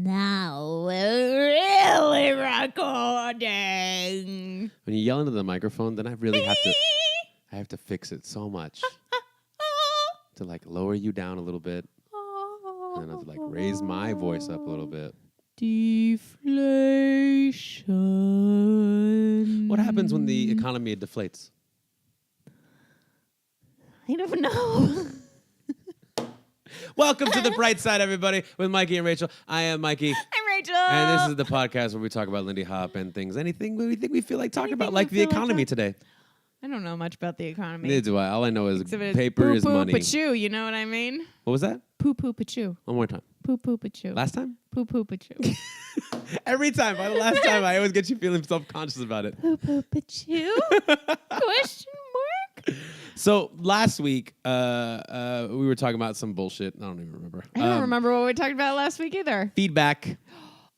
Now we're really recording. When you yell into the microphone, then I really have to fix it so much. To like lower you down a little bit. And I have to like raise my voice up a little bit. Deflation. What happens when the economy deflates? I don't know. Welcome to the Brightside, everybody, with Mikey and Rachel. I am Mikey. I'm Rachel. And this is the podcast where we talk about Lindy Hop and things, anything we feel like talking about, like the economy today. I don't know much about the economy. Neither do I. All I know is paper is money. Poo-poo-pachoo, you know what I mean? What was that? Poo-poo-pachoo. One more time. Poo-poo-pachoo. Last time? Poo-poo-pachoo. Every time. By the last time, I always get you feeling self-conscious about it. Poo-poo-pachoo? Question mark? So last week, we were talking about some bullshit. I don't even remember. I don't remember what we talked about last week either. Feedback.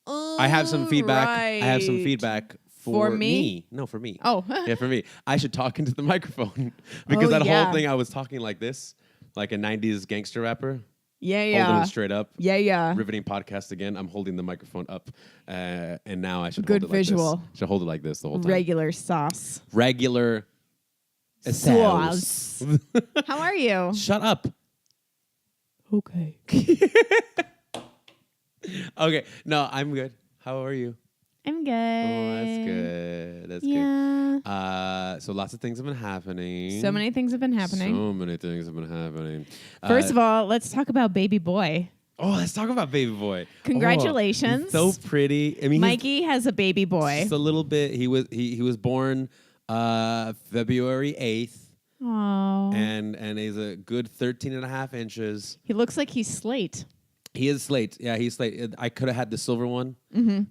I have some feedback. Right. I have some feedback for me. No, for me. Oh. Yeah, for me. I should talk into the microphone because whole thing I was talking like this, like a 90s gangster rapper. Yeah. Holding it straight up. Yeah. Riveting podcast again. I'm holding the microphone up, and now I should Good hold it visual. like this. Should hold it like this the whole time. Regular sauce. Regular sauce. How are you? Shut up. Okay. Okay. No, I'm good. How are you? I'm good. Oh, that's good. That's good. So lots of things have been happening. So many things have been happening. So many things have been happening. First of all, let's talk about baby boy. Oh, let's talk about baby boy. Congratulations. Oh, so pretty. I mean, Mikey has a baby boy. Just a little bit. He was born February 8th. Oh. And he's a good 13 and a half inches. He looks like he's Slate. He is Slate. Yeah, he's Slate. I could have had the silver one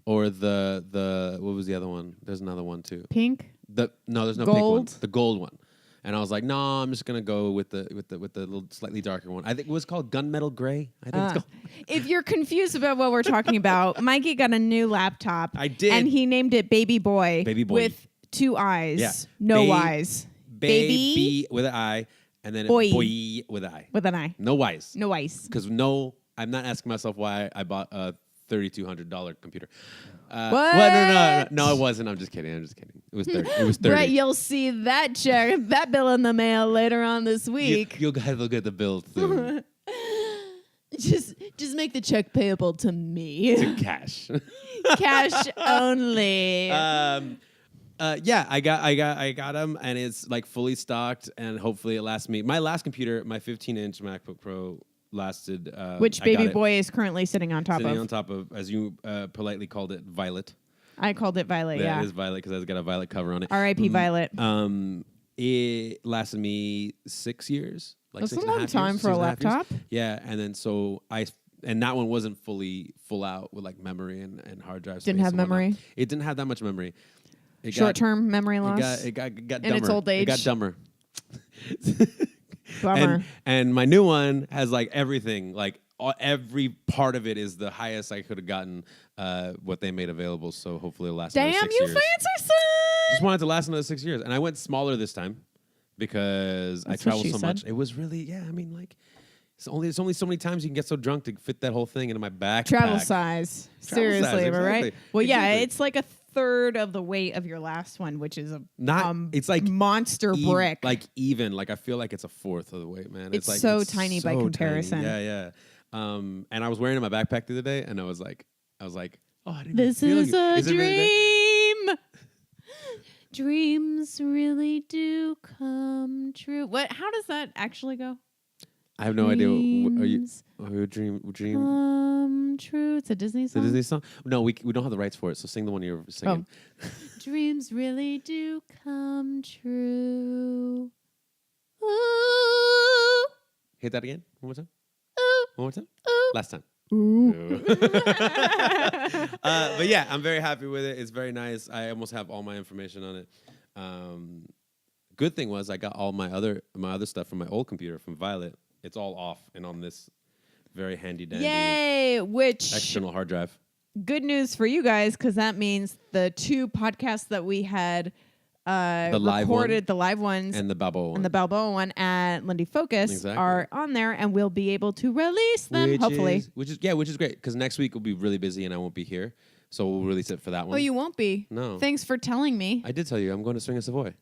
or the what was the other one? There's another one too. Pink? No, there's no gold? pink one. The gold one. And I was like, no, I'm just gonna go with the little slightly darker one. I think it was called gunmetal gray. I think it's called. If you're confused about what we're talking about, Mikey got a new laptop. I did. And he named it Baby Boy. Baby Boy. With 2 eyes. Yeah. No eyes. Baby with an I, and then Boy. boy with an I. With an eye. No Y's. No eyes. Because I'm not asking myself why I bought a $3,200 computer. What? Well, no, it wasn't. I'm just kidding. It was 30. It was 30. Right, you'll see that bill in the mail later on this week. You'll guys look at the bill soon. Just make the check payable to me. To cash. Cash only. Yeah, I got them, and it's like fully stocked, and hopefully it lasts me. My last computer, my 15-inch MacBook Pro, lasted. Which baby boy is currently sitting on top on top of, as you politely called it, Violet. I called it Violet. Yeah, it is Violet because it's got a violet cover on it. R.I.P. Violet. It lasted me 6 years. Like That's 6 a and long half time years, for a 6.5 years. laptop. Yeah, and then and that one wasn't full out with like memory and hard drive. Didn't have memory. It didn't have that much memory. Short-term memory loss. It got dumber. In its old age. It got dumber. Bummer. And my new one has like everything, like every part of it is the highest I could have gotten what they made available. So hopefully it'll last another 6 years. Damn, you fancy son! Just wanted to last another 6 years. And I went smaller this time because That's I travel what she so said. much. It was really, I mean, like, it's only so many times you can get so drunk to fit that whole thing into my backpack. Travel size. Seriously, size, am I right? exactly. Well, yeah, Exactly. it's like a third of the weight of your last one, which is it's like monster brick. Like even, like I feel like it's a fourth of the weight, man. It's like so tiny by comparison. Tiny. Yeah. And I was wearing it in my backpack the other day, and I was like, oh, I didn't This even is feel a it. Is it really dream. Dreams really do come true. What? How does that actually go? I have no idea. Are you Dreams dream? come true. It's a Disney It's a song. Disney song? No, we don't have the rights for it. So sing the one you're singing. Dreams really do come true. Ooh, Hit that again. One more time. ooh, One more time. ooh. Last time. Ooh. But yeah, I'm very happy with it. It's very nice. I almost have all my information on it. Good thing was I got all my other stuff from my old computer from Violet. It's all off and on this very handy dandy Yay! Which external hard drive. good news for you guys, because that means the 2 podcasts that we had live recorded one, the live ones and the Balboa one. and the Balboa one at Lindy Focus Exactly. are on there, and we'll be able to release them hopefully. Which is great because next week we'll be really busy and I won't be here, so we'll release it for that one. Oh, you won't be? No. Thanks for telling me. I did tell you I'm going to Swing of Savoy.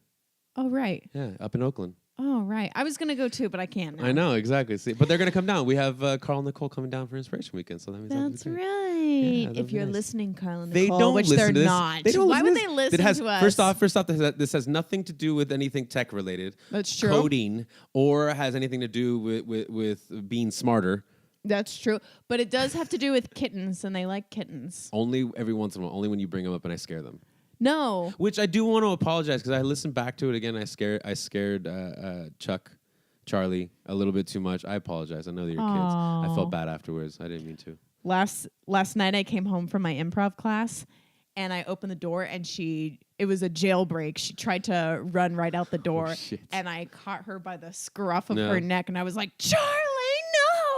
Oh, right. Yeah, up in Oakland. Oh, right. I was going to go too, but I can't now. I know, exactly. See, but they're going to come down. We have Carl and Nicole coming down for Inspiration Weekend, so that means That's that'll be great. right. Yeah, that'll if be you're nice. listening, Carl and They Nicole, don't which listen they're to this. not. They don't Why listen would to they this. listen It has, to us? First off, this has nothing to do with anything tech related. That's true. Coding or has anything to do with being smarter. That's true. But it does have to do with kittens, and they like kittens. Only every once in a while. Only when you bring them up and I scare them. No. Which I do want to apologize because I listened back to it again. I scared Chuck, Charlie a little bit too much. I apologize. I know they're your kids. I felt bad afterwards. I didn't mean to. Last night I came home from my improv class, and I opened the door, and it was a jailbreak. She tried to run right out the door, and I caught her by the scruff of her neck, and I was like, Charlie,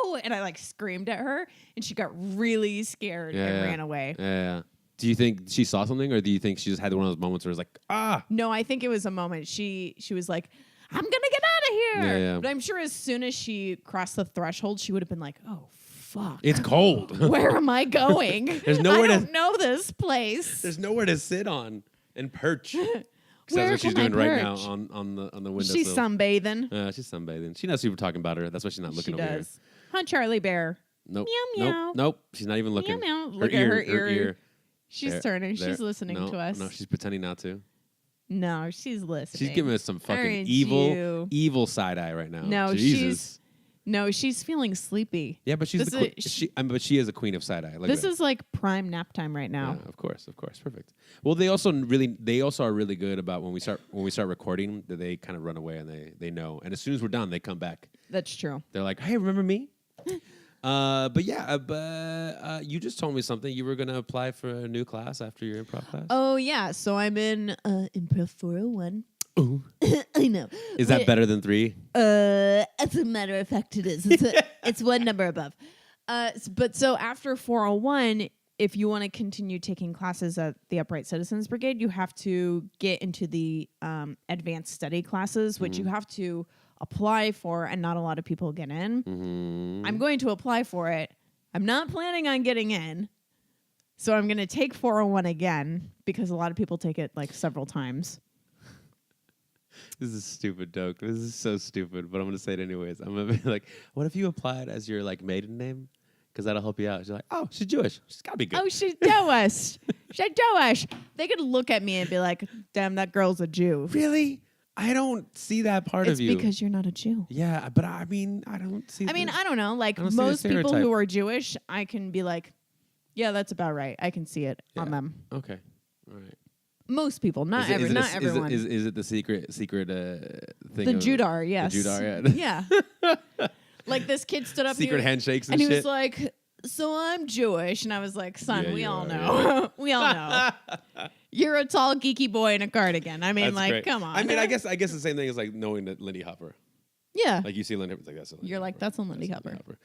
no! And I like screamed at her, and she got really scared and ran away. Yeah. Do you think she saw something, or do you think she just had one of those moments where it's like, ah? No, I think it was a moment. She was like, I'm gonna get out of here. Yeah. But I'm sure as soon as she crossed the threshold, she would have been like, oh, fuck. It's cold. Where am I going? There's nowhere I don't know this place. There's nowhere to sit on and perch. That's Where what she's can I doing right now perch? on the windowsill. She's sunbathing. She's sunbathing. She knows people are talking about her. That's why she's not looking She over does. Huh, Charlie Bear. here. Nope. Meow, meow. Nope. She's not even looking. Meow, meow. Look at her ear. She's There, turning. there. She's listening No, to us. No, she's pretending not to. No, she's listening. She's giving us some fucking Aren't you? evil side eye right now. No, Jesus. she's feeling sleepy. Yeah, but she's This the queen. is- But she is a queen of side eye. This is like prime nap time right now. Yeah, of course, perfect. Well, they also are really good about when we start recording that they kind of run away and they know, and as soon as we're done, they come back. That's true. They're like, "Hey, remember me?" But you just told me something. You were gonna apply for a new class after your improv class. Oh yeah, so I'm in Improv 401. Ooh. I know. Is that better than 3? As a matter of fact, it is. It's one number above. But so after 401, if you want to continue taking classes at the Upright Citizens Brigade, you have to get into the advanced study classes, which you have to apply for, and not a lot of people get in. Mm-hmm. I'm going to apply for it. I'm not planning on getting in. So I'm going to take 401 again because a lot of people take it like several times. This is stupid, Doke. This is so stupid, but I'm going to say it anyways. I'm going to be like, what if you applied as your like maiden name? Because that'll help you out. She's like, oh, she's Jewish. She's got to be good. Oh, she's Jewish. She's Jewish. They could look at me and be like, damn, that girl's a Jew. Really? I don't see that part It's of you. because you're not a Jew. Yeah, but I mean, I don't see I mean, I don't know. Like I don't see the most people stereotype. who are Jewish, I can be like, yeah, that's about right. I can see it on them. Okay. All right. Most people, not everyone. Is it the secret thing? The Judar, yes. The Judar, yeah. Yeah. Like this kid stood up Secret here handshakes and and he shit. was like, so I'm Jewish. And I was like, son, Yeah, we you all are, know. yeah. We all know. You're a tall, geeky boy in a cardigan. I mean, That's like, great. come on. I mean, I guess the same thing is like knowing that Lindy Hopper. Yeah. Like you see Lindy Hopper, it's like that's a Lindy You're Hopper. like, that's a Lindy That's Hopper.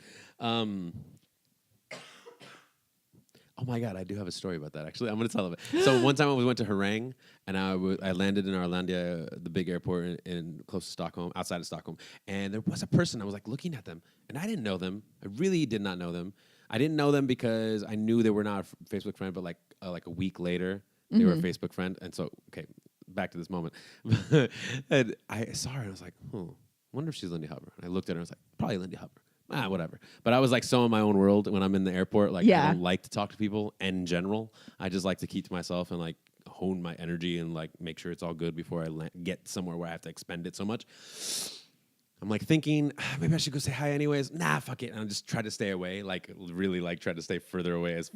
Oh my God, I do have a story about that. Actually, I'm going to tell it. So one time we went to Harang, and I landed in Arlandia, the big airport in close to Stockholm, outside of Stockholm, and there was a person. I was like looking at them, and I didn't know them. I really did not know them. I didn't know them because I knew they were not a Facebook friend, but like a week later, they were a Facebook friend, and so okay, back to this moment. And I saw her, and I was like, wonder if she's Lindy Hopper. And I looked at her, and I was like, probably Lindy Hopper. Whatever. But I was like so in my own world when I'm in the airport. Like I don't like to talk to people in general. I just like to keep to myself and like hone my energy and like make sure it's all good before I get somewhere where I have to expend it so much. I'm like thinking maybe I should go say hi anyways. Nah, fuck it. And I just try to stay away. Like really like try to stay further away as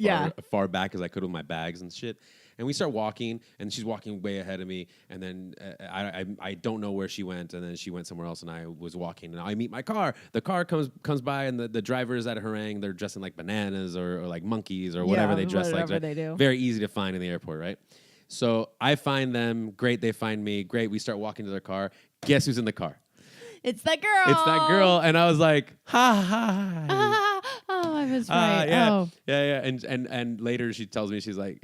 far back as I could with my bags and shit. And we start walking, and she's walking way ahead of me. And then I don't know where she went, and then she went somewhere else, and I was walking. And I meet my car. The car comes by, and the driver is at a harangue. They're dressing like bananas or like monkeys or whatever they dress like. Whatever they do. Very easy to find in the airport, right? So I find them. Great, they find me. Great, we start walking to their car. Guess who's in the car? It's that girl. It's that girl. And I was like, ha, ha, ha. Oh, I was right. Yeah, Oh, yeah. And later she tells me she's like,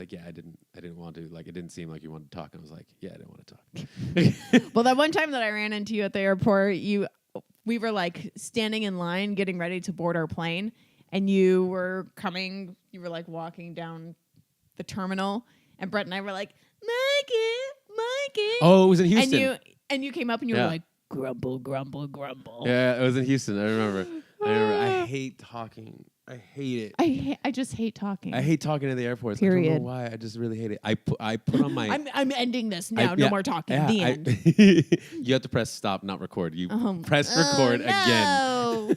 yeah, I didn't want to. Like, it didn't seem like you wanted to talk. And I was like, yeah, I didn't want to talk. well, that one time that I ran into you at the airport, we were like standing in line, getting ready to board our plane, and you were like walking down the terminal, and Brett and I were like, Mikey. Oh, it was in Houston. And you came up and you were like, grumble, grumble, grumble. Yeah, it was in Houston. I remember. I hate talking. I hate it. I just hate talking. I hate talking at the airports. Period. I don't know why. I just really hate it. I put on my. I'm ending this now. No more talking. Yeah, the end. You have to press stop, not record. You press record again.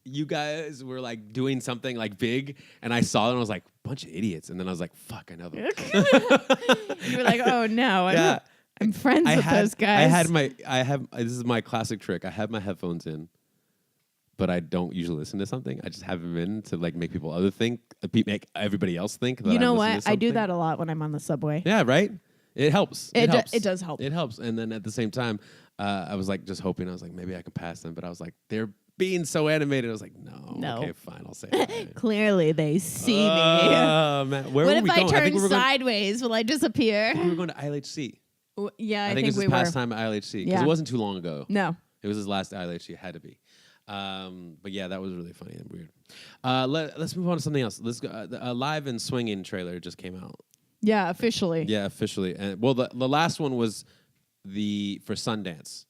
You guys were like doing something like big, and I saw it and I was like, bunch of idiots. And then I was like, fuck, I know them. You were like, oh no, I'm friends with those guys. This is my classic trick. I have my headphones in, but I don't usually listen to something. I just have them in to like make make everybody else think that you know I'm what? listening to I do something. that a lot when I'm on the subway. Yeah, right? It helps. It helps. It does help. It helps. And then at the same time, I was like just hoping. I was like, maybe I can pass them. But I was like, they're being so animated. I was like, no. Okay, fine. I'll say it. Clearly, they see me. Oh, man. Where what were if we I going? turn sideways? Will I disappear? We were going to ILHC. Yeah, I think it was his past time at ILHC. Because it wasn't too long ago. No. It was his last ILHC. It had to be. But yeah, that was really funny and weird. Let's move on to something else. Let's go. A Live and Swinging trailer just came out. Yeah, officially. Yeah, officially. And well, the last one was for Sundance,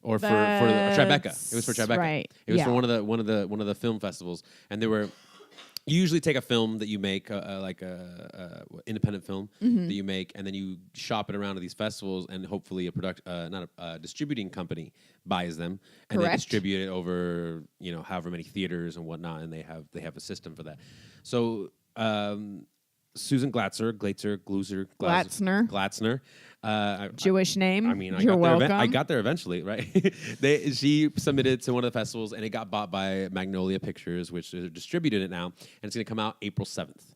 or for Tribeca. It was for Tribeca. Right. It was for one of the film festivals, and they were. You usually take a film that you make, like a independent film that you make, and then you shop it around to these festivals, and hopefully a distributing company buys them, and they distribute it over however many theaters and whatnot, and they have a system for that. So Susan Glatzner, Jewish name. I mean, you're welcome. I got there eventually, right? She submitted to one of the festivals, and it got bought by Magnolia Pictures, which distributed it now, and it's going to come out April 7th.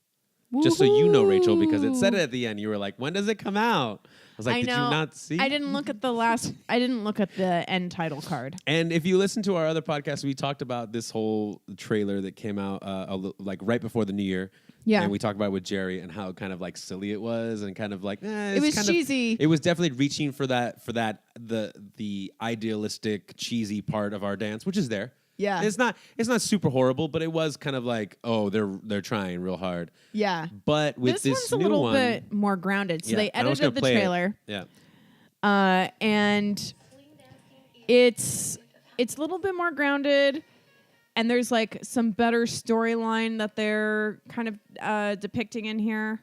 Woo-hoo. Just so you know, Rachel, because it said it at the end. You were like, "When does it come out?" I was like, "Did you not see?" I didn't look at the end title card. And if you listen to our other podcast, we talked about this whole trailer that came out like right before the New Year. Yeah. And we talked about it with Jerry and how kind of like silly it was and kind of like it was kind cheesy. It was definitely reaching for the idealistic cheesy part of our dance, which is there. Yeah. It's not super horrible, but it was kind of like, oh, they're trying real hard. Yeah. But with this one's a little bit more grounded. So they edited the trailer. Yeah. And it's a little bit more grounded. And there's like some better storyline that they're kind of depicting in here.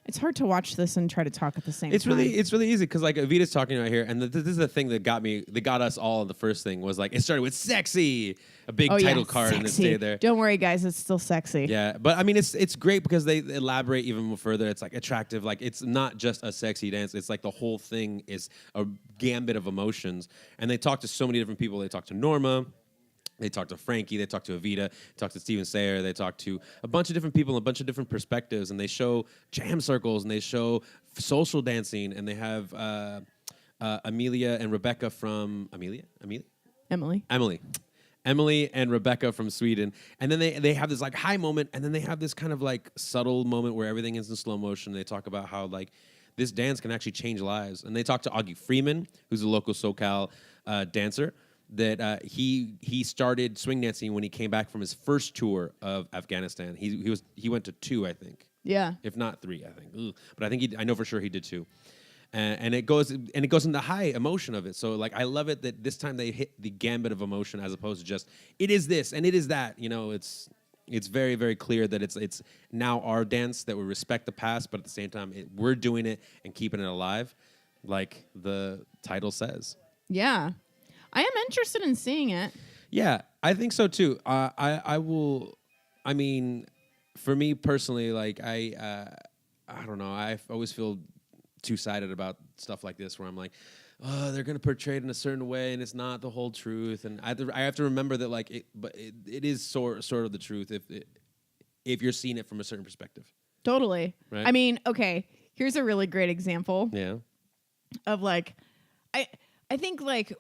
It's hard to watch this and try to talk at the same time. It's really easy because like Evita's talking right here, and this is the thing that got us all. The first thing was like it started with sexy, a big title card, sexy. And it stayed there. Don't worry, guys, it's still sexy. Yeah, but I mean it's great because they elaborate even more further. It's like attractive, like it's not just a sexy dance. It's like the whole thing is a gambit of emotions, and they talk to so many different people. They talk to Norma. They talk to Frankie, they talk to Evita, they talk to Steven Sayer, they talk to a bunch of different people, a bunch of different perspectives, and they show jam circles, and they show social dancing, and they have Amelia and Rebecca from... Emily and Rebecca from Sweden. And then they have this like high moment, and then they have this kind of like subtle moment where everything is in slow motion. They talk about how like this dance can actually change lives. And they talk to Augie Freeman, who's a local SoCal dancer, that he started swing dancing when he came back from his first tour of Afghanistan. He went to 2, I think. Yeah. If not 3, I think. Ugh. But I think I know for sure he did 2. And it goes in the high emotion of it. So like I love it that this time they hit the gambit of emotion as opposed to just it is this and it is that. It's very, very clear that it's now our dance, that we respect the past, but at the same time we're doing it and keeping it alive, like the title says. Yeah. I am interested in seeing it. Yeah, I think so too. I will. I mean, for me personally, like I don't know. I always feel two-sided about stuff like this, where I'm like, oh, they're going to portray it in a certain way, and it's not the whole truth. And I have to remember that, like, it is sort of the truth if you're seeing it from a certain perspective. Totally. Right? I mean, okay. Here's a really great example. Yeah. Of like, I think like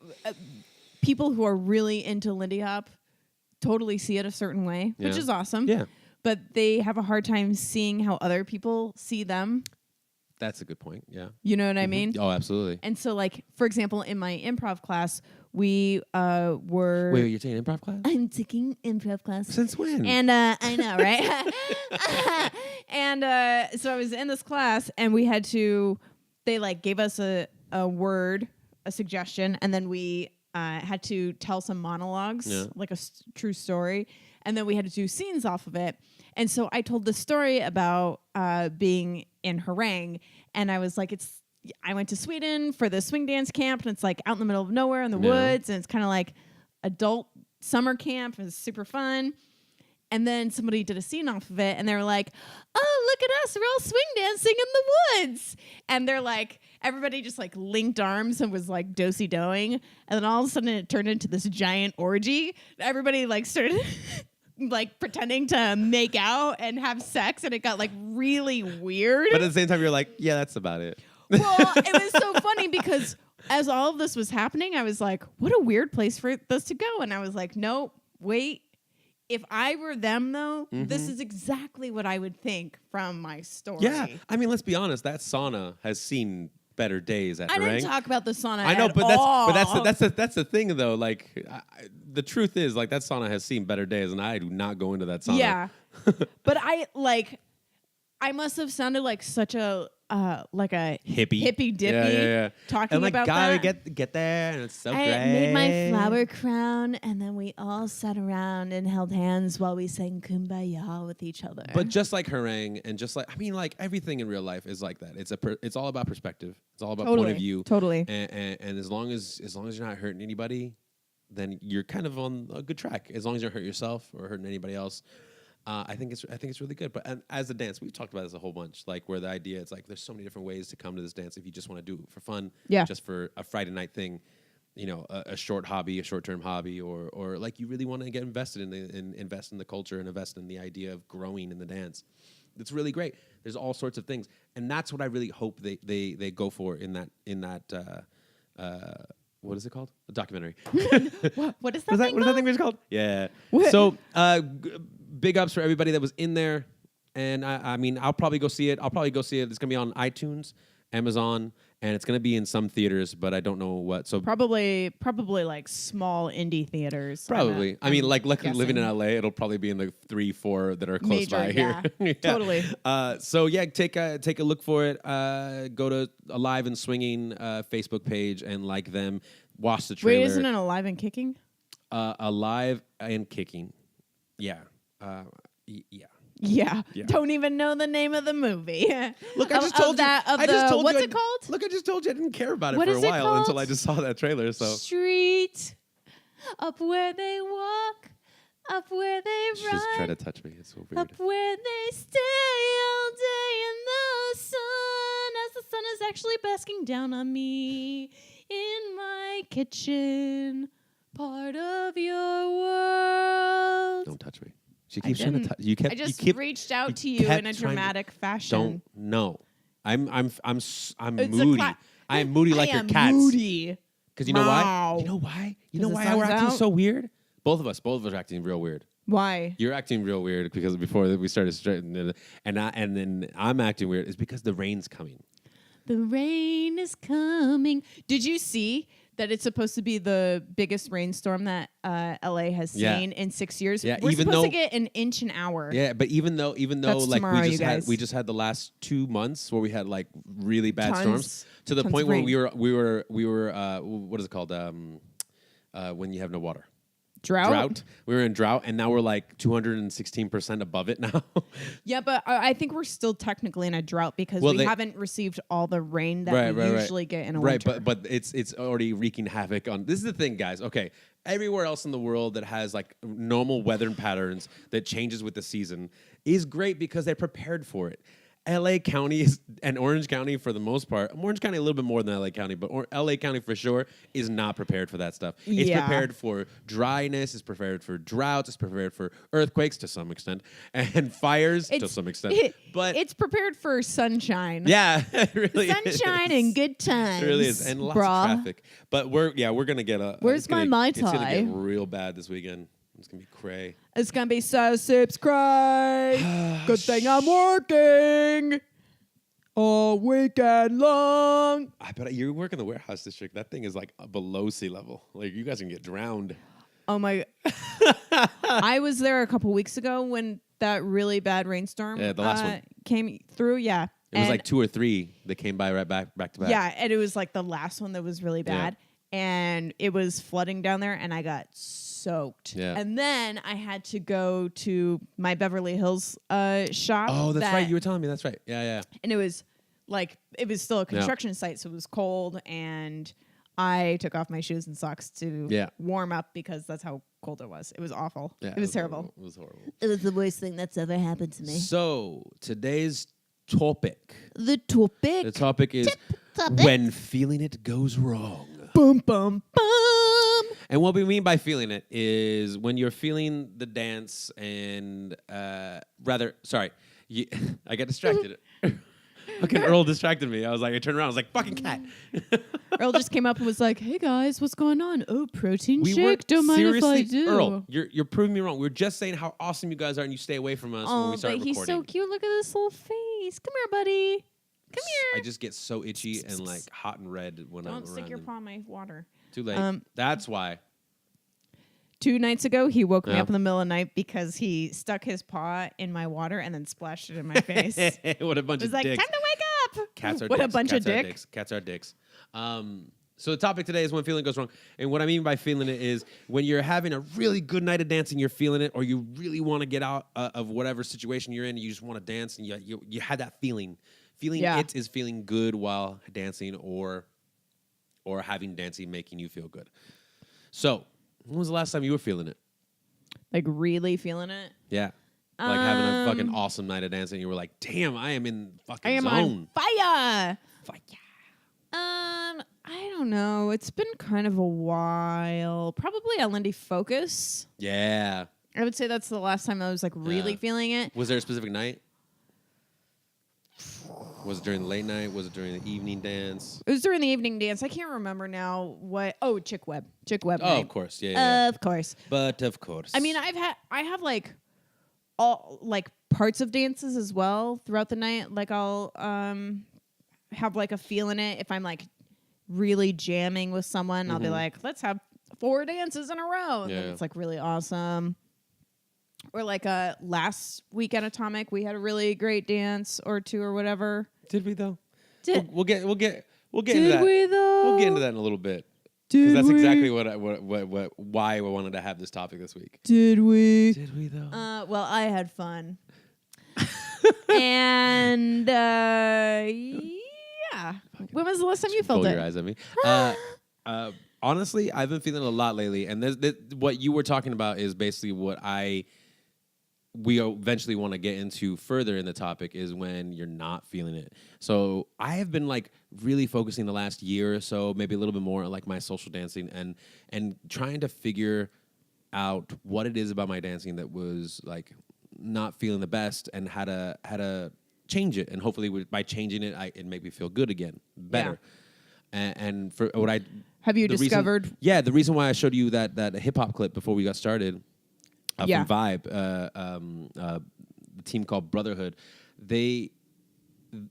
people who are really into Lindy Hop totally see it a certain way, which is awesome. Yeah. But they have a hard time seeing how other people see them. That's a good point. Yeah. You know what I mean? Oh, absolutely. And so, like, for example, in my improv class, we were... Wait, you're taking improv class? I'm taking improv class. Since when? And I know, right? And so I was in this class, and we had to... They, like, gave us a word, a suggestion, and then we had to tell some monologues, like a true story. And then we had to do scenes off of it. And so I told the story about being in Harangue, and I was like, I went to Sweden for the swing dance camp, and it's like out in the middle of nowhere in the woods, and it's kind of like adult summer camp. It was super fun. And then somebody did a scene off of it, and they were like, oh, look at us. We're all swing dancing in the woods. And they're like, everybody just like linked arms and was like do-si-doing. And then all of a sudden it turned into this giant orgy. Everybody like started like pretending to make out and have sex, and it got like really weird. But at the same time, you're like, yeah, that's about it. Well, it was so funny because as all of this was happening, I was like, what a weird place for this to go. And I was like, nope, wait. If I were them, though, this is exactly what I would think from my story. Yeah. I mean, let's be honest. That sauna has seen better days at Harangue. I didn't talk about the sauna I know, at but all. that's the thing, though. Like, the truth is, like, that sauna has seen better days, and I do not go into that sauna. Yeah. But I must have sounded like such a hippie dippy talking and like, about gotta that. get there, and it's so I great. made my flower crown, and then we all sat around and held hands while we sang Kumbaya with each other. But just like Harangue, and just like, I mean, like everything in real life is like that. It's all about perspective. It's all about point of view. Totally. And as long as you're not hurting anybody, then you're kind of on a good track. As long as you don't hurt yourself or hurting anybody else. I think it's really good. But as a dance, we've talked about this a whole bunch. Like, where the idea is like, there's so many different ways to come to this dance. If you just want to do it for fun, just for a Friday night thing, you know, a short hobby, a short-term hobby, or like you really want to get invested in invest in the culture and invest in the idea of growing in the dance. It's really great. There's all sorts of things, and that's what I really hope they go for in that. What is it called? A documentary. What is that? What is that thing called? Yeah. What? So, big ups for everybody that was in there, and I mean, I'll probably go see it. It's gonna be on iTunes, Amazon, and it's gonna be in some theaters, but I don't know what. So probably like small indie theaters. Probably. I mean, like luckily living in LA, it'll probably be in the 3-4 that are close by here. Yeah. Totally. So yeah, take a look for it. Go to Alive and Swinging Facebook page and like them. Watch the trailer. Wait, isn't it Alive and Kicking? Alive and Kicking. Yeah. Yeah. Yeah. Don't even know the name of the movie. Look, I just told you. What's it called? Look, I just told you I didn't care about it What for a is it while called? until I just saw that trailer. So Street, up where they walk, up where they she run. just tried to touch me. It's so weird. Up where they stay all day in the sun, as the sun is actually basking down on me in my kitchen, part of your world. Don't touch me. She keeps trying to touch. I just reached out to you in a dramatic fashion. Don't know. I'm It's moody. I am moody like your cats. Moody. Because you know why? You know why? You know why we're acting so weird? Both of us are acting real weird. Why? You're acting real weird because before we started straightening it, and then I'm acting weird. It's because the rain's coming. The rain is coming. Did you see that it's supposed to be the biggest rainstorm that LA has seen in 6 years? Yeah, we're supposed to get an inch an hour. Yeah, but even though That's like tomorrow, we just had the last 2 months where we had like really bad Tons storms to the point of where rain. we were what is it called when you have no water? Drought. We were in drought, and now we're like 216% above it now. Yeah, but I think we're still technically in a drought because we haven't received all the rain that we usually get in a winter. Right, but it's already wreaking havoc on. This is the thing, guys. Okay, everywhere else in the world that has like normal weather patterns that changes with the season is great because they're prepared for it. LA County and Orange County for the most part. Orange County a little bit more than LA County, but LA County for sure is not prepared for that stuff. It's prepared for dryness, it's prepared for droughts, it's prepared for earthquakes to some extent, and fires to some extent. But it's prepared for sunshine. Yeah, it really sunshine is. and good times. It really is, and lots of traffic. But we're gonna get a. Where's my Mai Tai? It's gonna get real bad this weekend. It's gonna be cray. It's gonna be so sips cray. Good thing I'm working all weekend long. I bet you work in the warehouse district. That thing is like below sea level. Like you guys can get drowned. Oh my! I was there a couple weeks ago when that really bad rainstorm. Yeah, the last one came through. Yeah, it was like 2 or 3 that came by right back to back. Yeah, and it was like the last one that was really bad, and it was flooding down there, and I got soaked. Yeah. And then I had to go to my Beverly Hills shop. Oh, that's right. You were telling me. That's right. Yeah. And it was still a construction site, so it was cold, and I took off my shoes and socks to warm up because that's how cold it was. It was awful. Yeah, it was terrible. It was horrible. It was the worst thing that's ever happened to me. So today's topic. The topic is when feeling it goes wrong. Boom, boom, boom. And what we mean by feeling it is when you're feeling the dance and I got distracted. Fucking Earl distracted me. I turned around. I was like, fucking cat. Earl just came up and was like, hey, guys, what's going on? Oh, protein shake? Don't mind if I do. Earl, you're proving me wrong. We were just saying how awesome you guys are and you stay away from us when we start recording. But he's so cute. Look at this little face. Come here, buddy. Come here. I just get so itchy and like hot and red when I'm around. Don't stick your paw in my water. Too late. That's why. 2 nights ago, he woke me up in the middle of the night because he stuck his paw in my water and then splashed it in my face. What a bunch of dicks. It was like, time to wake up. Cats are what dicks. A bunch of dicks. Cats are dicks. So the topic today is when feeling goes wrong. And what I mean by feeling it is when you're having a really good night of dancing, you're feeling it, or you really want to get out of whatever situation you're in, and you just want to dance, and you had that feeling. Feeling it is feeling good while dancing or having dancing making you feel good. So when was the last time you were feeling it? Like really feeling it? Yeah. Like having a fucking awesome night of dancing. You were like, damn, I am in fucking zone. On fire. I don't know. It's been kind of a while. Probably a Lindy Focus. Yeah. I would say that's the last time I was like really feeling it. Was there a specific night? Was it during the late night? Was it during the evening dance? It was during the evening dance. I can't remember now what. Oh, Chick Web. Oh, night. Of course. Yeah. Of course. But of course. I mean, I have like all like parts of dances as well throughout the night. Like I'll have like a feel in it. If I'm like really jamming with someone, I'll be like, let's have 4 dances in a row. And then it's like really awesome. Or like last week at Atomic, we had a really great dance or 2 or whatever. Did we though? We'll get into that. Did we though? We'll get into that in a little bit. Because that's exactly why we wanted to have this topic this week. Did we? Did we though? Well, I had fun. And yeah. When was the last time you felt it? Roll your eyes at me. Honestly, I've been feeling a lot lately, and what you were talking about is basically what we eventually want to get into further in the topic is when you're not feeling it. So I have been like really focusing the last year or so, maybe a little bit more on like my social dancing and trying to figure out what it is about my dancing that was like not feeling the best and how to change it. And hopefully by changing it, it make me feel good again, better. Yeah. And for what have you discovered? The reason why I showed you that hip hop clip before we got started. From Vibe, the team called Brotherhood, in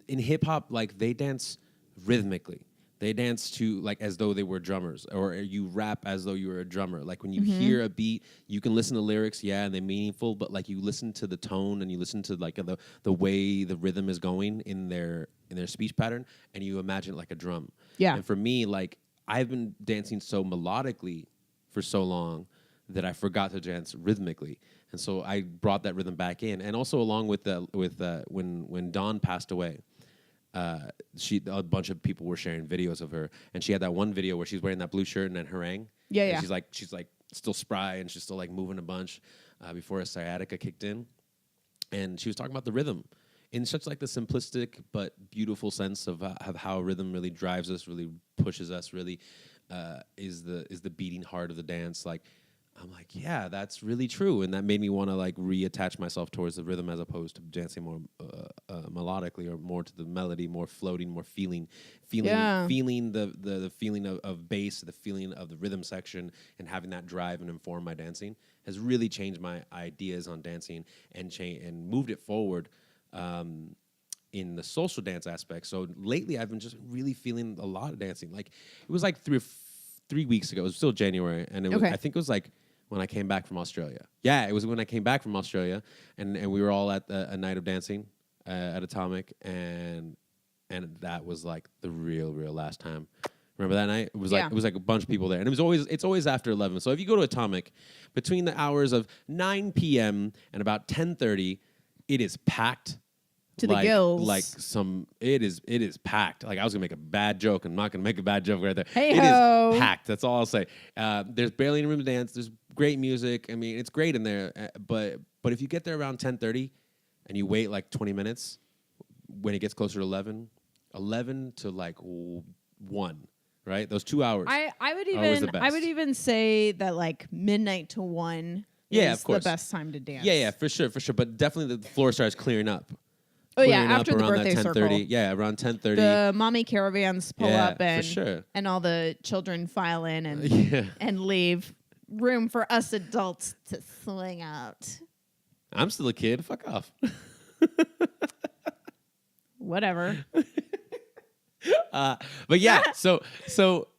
hip hop, like they dance rhythmically. They dance to like as though they were drummers, or you rap as though you were a drummer. Like when you hear a beat, you can listen to lyrics, and they're meaningful, but like you listen to the tone and you listen to like the way the rhythm is going in their speech pattern, and you imagine it like a drum. Yeah. And for me, like I've been dancing so melodically for so long that I forgot to dance rhythmically, and so I brought that rhythm back in. And also along with when Dawn passed away, a bunch of people were sharing videos of her, and she had that one video where she's wearing that blue shirt and then harangue. And she's like still spry and she's still like moving a bunch before her sciatica kicked in, and she was talking about the rhythm. in such like the simplistic but beautiful sense of how rhythm really drives us, really pushes us, really is the beating heart of the dance. Like, I'm like, yeah, that's really true, and that made me want to like reattach myself towards the rhythm as opposed to dancing more melodically or more to the melody, more floating, more feeling the feeling of bass, the feeling of the rhythm section, and having that drive and inform my dancing has really changed my ideas on dancing and moved it forward in the social dance aspect. So lately, I've been just really feeling a lot of dancing. Like it was like 3 weeks ago. It was still January, and it was, I think it was like when I came back from Australia. Yeah, it was when I came back from Australia, and we were all at a night of dancing at Atomic, and that was like the real last time. Remember that night? It was like a bunch of people there, and it's always after 11. So if you go to Atomic, between the hours of 9 p.m. and about 10:30, it is packed. To the gills. Like it is packed. Like I was gonna make a bad joke. I'm not gonna make a bad joke right there. Hey-ho. It is packed. That's all I'll say. There's barely any room to dance. There's great music. I mean, it's great in there. But if you get there around 10:30 and you wait like 20 minutes, when it gets closer to 11 to like 1, right? Those 2 hours. I would even say that like midnight to 1 is of course. the best time to dance. Yeah, for sure. But definitely the floor starts clearing up. Oh yeah, after the birthday circle. Yeah, around 10:30. The mommy caravans pull up and for sure. and all the children file in and leave room for us adults to swing out. I'm still a kid. Fuck off. Whatever. But yeah, so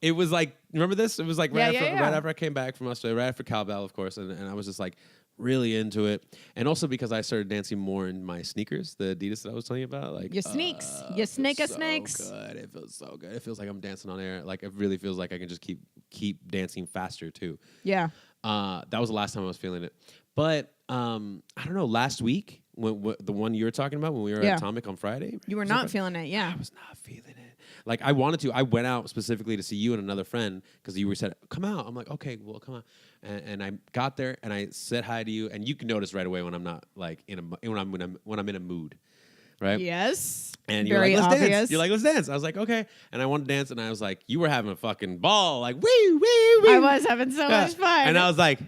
it was like, remember this? It was like right after I came back from Australia, right after cowbell, of course, and I was just like really into it, and also because I started dancing more in my sneakers, the Adidas that I was telling you about, like your sneaks, your snake snakes. Good. It feels so good. It feels like I'm dancing on air. Like it really feels like I can just keep dancing faster too. Yeah. That was the last time I was feeling it, but I don't know. Last week, when the one you were talking about when we were at Atomic on Friday, right? You were not feeling it. Yeah, I was not feeling it. Like I wanted to. I went out specifically to see you and another friend because you said, "Come out." I'm like, "Okay, well, come on." And I got there and I said hi to you, and you can notice right away when I'm not like when I'm in a mood, right? Yes. And you're very like, "Let's obvious. dance." You're like, "Let's dance." I was like, "Okay," and I wanted to dance, and I was like, "You were having a fucking ball, like wee wee wee." I was having so much fun, and I was like,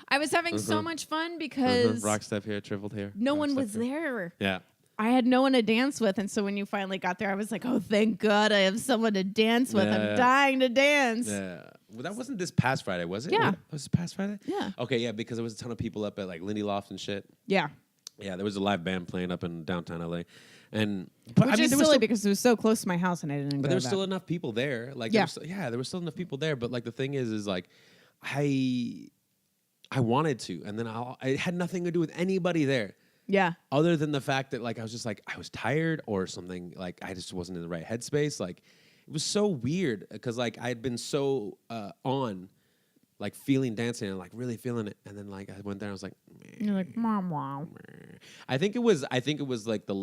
I was having so much fun because rock step here, tripled here. No one was there. Yeah. I had no one to dance with, and so when you finally got there, I was like, "Oh, thank God, I have someone to dance with. I'm dying to dance." Yeah, well, that wasn't this past Friday, was it? Yeah, was it past Friday? Yeah. Okay, yeah, because there was a ton of people up at like Lindy Hop and shit. Yeah, yeah, there was a live band playing up in downtown LA, and which is silly because it was so close to my house, and I didn't. But there was still enough people there. Like, there was still enough people there. But like the thing is like, I wanted to, and then I had nothing to do with anybody there. Yeah. Other than the fact that like I was just like I was tired or something, like I just wasn't in the right headspace. Like it was so weird because like I had been so on, like feeling dancing and like really feeling it, and then like I went there and I was like, meh, you're like, "Mom, wow." I think it was like the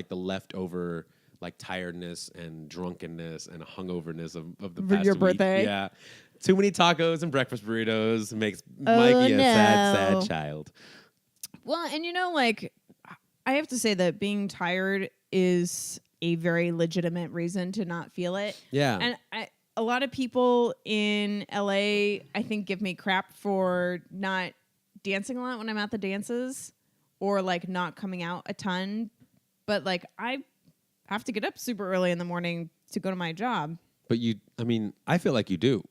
leftover like tiredness and drunkenness and hungoverness of the past your week. birthday. Yeah, too many tacos and breakfast burritos makes Mikey a sad child. Well, and like, I have to say that being tired is a very legitimate reason to not feel it. Yeah. And a lot of people in LA, I think, give me crap for not dancing a lot when I'm at the dances or like not coming out a ton. But like, I have to get up super early in the morning to go to my job. But I feel like you do.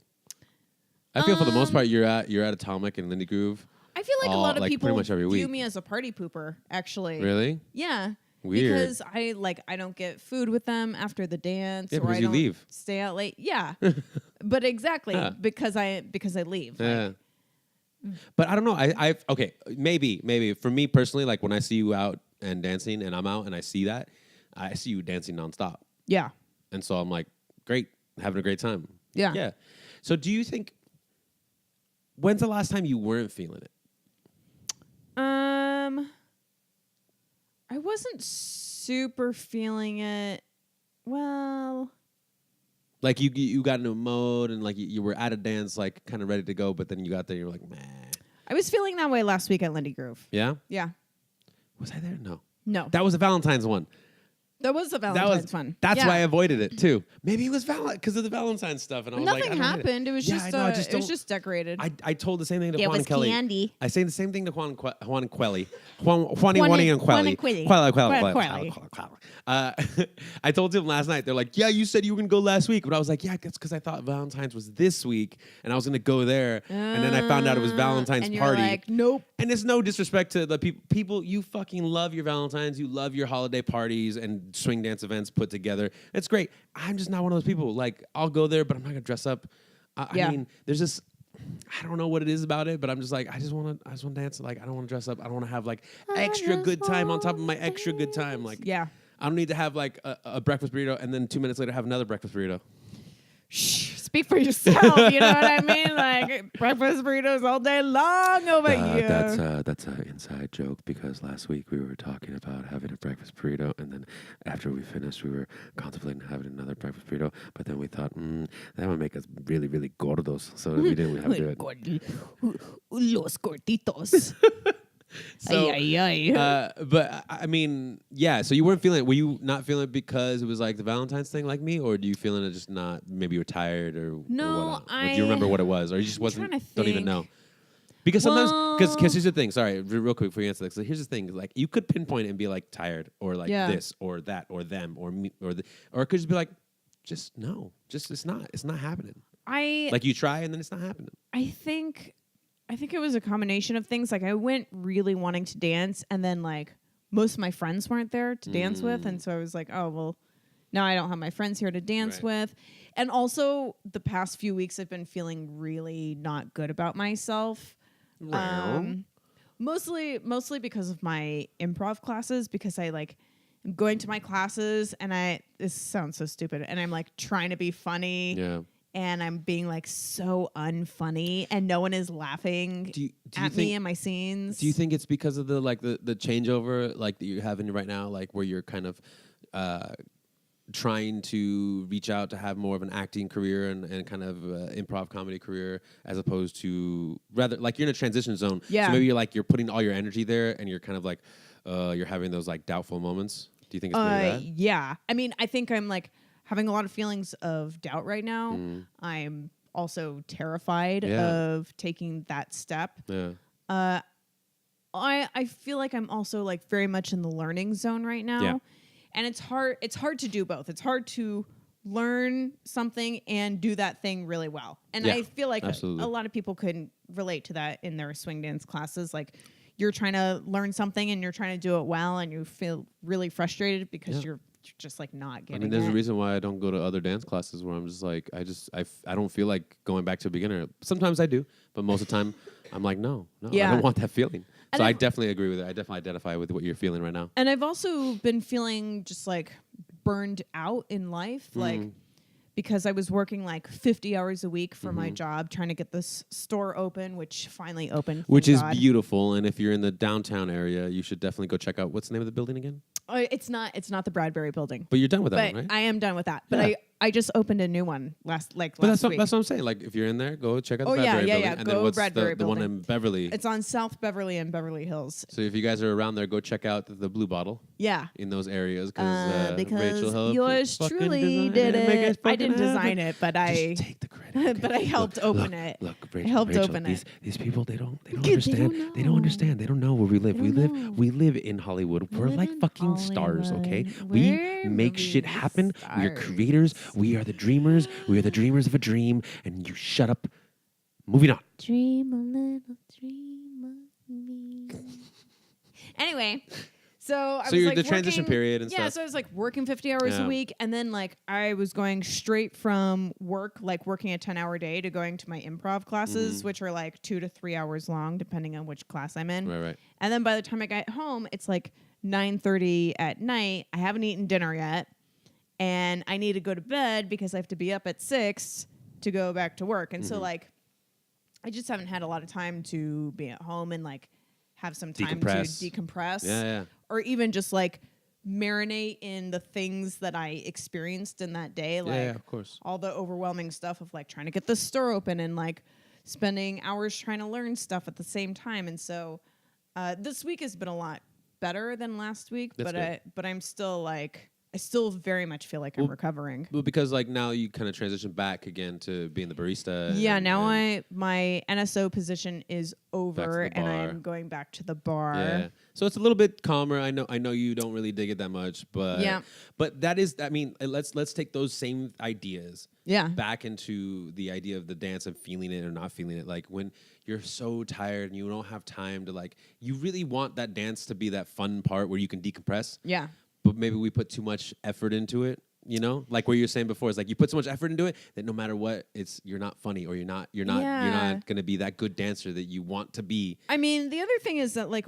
I feel for the most part you're at Atomic and Lindy Groove. I feel like a lot of like people view week. Me as a party pooper, actually. Really? Yeah. Weird. Because I don't get food with them after the dance, or I don't leave. Stay out late. Yeah. But exactly because I leave. Yeah. But I don't know. I okay, maybe for me personally, like when I see you out and dancing and I'm out and I see that, I see you dancing nonstop. Yeah. And so I'm like, great, having a great time. Yeah. Yeah. So do you think when's the last time you weren't feeling it? I wasn't super feeling it. Well, like you got into a mode and like you were at a dance, like kind of ready to go, but then you got there, you're like, meh. I was feeling that way last week at Lindy Groove. Yeah? Yeah. Was I there? No. No. That was a Valentine's one. That was the Valentine's one. That's why I avoided it too. Maybe it was because of the Valentine's stuff, and I was like, nothing happened. It was just it was just decorated. I told the same thing to It Juan was and Kelly. candy. I say the same thing to Juan and Quelly. Juani and Quelly. I told him last night. They're like, yeah, you said you were gonna go last week, but I was like, yeah, that's because I thought Valentine's was this week, and I was gonna go there, and then I found out it was Valentine's and party. You're like, nope. And it's no disrespect to the people. You fucking love your Valentine's. You love your holiday parties and swing dance events put together. It's great. I'm just not one of those people. Like, I'll go there, but I'm not gonna dress up. I mean, there's this. I don't know what it is about it, but I'm just like, I just want to dance. Like, I don't want to dress up. I don't want to have like extra good time on top of my extra good time. Like, yeah. I don't need to have like a breakfast burrito and then 2 minutes later have another breakfast burrito. Shh, speak for yourself. You know what I mean? Like breakfast burritos all day long over here. That's an inside joke because last week we were talking about having a breakfast burrito, and then after we finished, we were contemplating having another breakfast burrito. But then we thought, that would make us really, really gordos, so we didn't have to do it. Los gorditos. So, ay, ay, ay. But I mean, yeah. So you weren't feeling it. Were you not feeling it because it was like the Valentine's thing, like me, or do you feeling it just not? Maybe you were tired, or no. Or do you remember what it was, or you just wasn't? Don't even know. Because sometimes, because here's the thing. Sorry, real quick before you answer that. So here's the thing: like you could pinpoint it and be like tired, or like this, or that, or them, or me, or it could just be like, just no, just it's not happening. Like you try and then it's not happening. I think it was a combination of things. Like I went really wanting to dance, and then like most of my friends weren't there to dance with, and so I was like, oh well, now I don't have my friends here to dance with. And also, the past few weeks I've been feeling really not good about myself. Mostly because of my improv classes, because I like am going to my classes and this sounds so stupid, and I'm like trying to be funny. Yeah. And I'm being like so unfunny, and no one is laughing at me in my scenes. Do you think it's because of the changeover like that you're having right now, like where you're kind of trying to reach out to have more of an acting career and kind of improv comedy career, as opposed to rather like you're in a transition zone. Yeah. So maybe you're putting all your energy there, and you're kind of like you're having those like doubtful moments. Do you think it's maybe that? Yeah. I mean, I think I'm like having a lot of feelings of doubt right now. I'm also terrified of taking that step. Yeah. I feel like I'm also like very much in the learning zone right now. Yeah. And it's hard to do both. It's hard to learn something and do that thing really well. And I feel like a lot of people could relate to that in their swing dance classes. Like you're trying to learn something and you're trying to do it well, and you feel really frustrated because you're just like not getting it. I mean, there's a reason why I don't go to other dance classes where I'm just like, I don't feel like going back to a beginner. Sometimes I do, but most of the time I'm like, no, I don't want that feeling. So I definitely agree with it. I definitely identify with what you're feeling right now. And I've also been feeling just like burned out in life, like because I was working like 50 hours a week for my job, trying to get this store open, which finally opened. Which is beautiful. And if you're in the downtown area, you should definitely go check out. What's the name of the building again? It's not the Bradbury building. But you're done with that one, right? I am done with that. But I just opened a new one last week. That's what I'm saying. Like if you're in there, go check out the Bradbury building. And go then what's Bradbury the one in Beverly? It's on South Beverly and Beverly Hills. So if you guys are around there, go check out the Blue Bottle. Yeah. In those areas because Rachel helped yours truly did it. I didn't design it, but I just take the credit. Okay? But I helped open it. Look, Rachel, I helped open it. These people, they don't understand. They don't understand. They don't know where we live. We live in Hollywood. We're like fucking stars, okay? We make shit happen. We are creators. We are the dreamers. We are the dreamers of a dream. And you shut up. Moving on. Dream a little dream of me. Anyway. So I was you're like the transition period and stuff. Yeah, so I was like working 50 hours a week, and then like I was going straight from work, like working a 10-hour day, to going to my improv classes, which are like 2 to 3 hours long, depending on which class I'm in. Right. And then by the time I got home, it's like 9:30 at night. I haven't eaten dinner yet, and I need to go to bed because I have to be up at 6 to go back to work. And so like I just haven't had a lot of time to be at home and like have some time to decompress. Yeah. Or even just like marinate in the things that I experienced in that day. Like of course. All the overwhelming stuff of like trying to get the store open and like spending hours trying to learn stuff at the same time. And so this week has been a lot better than last week, That's good. but I'm still like, I still very much feel like I'm recovering. Well, because like now you kind of transition back again to being the barista. Yeah, now and my NSO position is over, the and bar. I'm going back to the bar. Yeah, so it's a little bit calmer. I know you don't really dig it that much, but Yeah. but that is, I mean, let's take those same ideas Yeah. back into the idea of the dance and feeling it or not feeling it. Like when you're so tired and you don't have time to like, you really want that dance to be that fun part where you can decompress. Yeah. But maybe we put too much effort into it, you know, like what you were saying before. It's like you put so much effort into it that no matter what, you're not funny, or you're not gonna be that good dancer that you want to be. I mean, the other thing is that like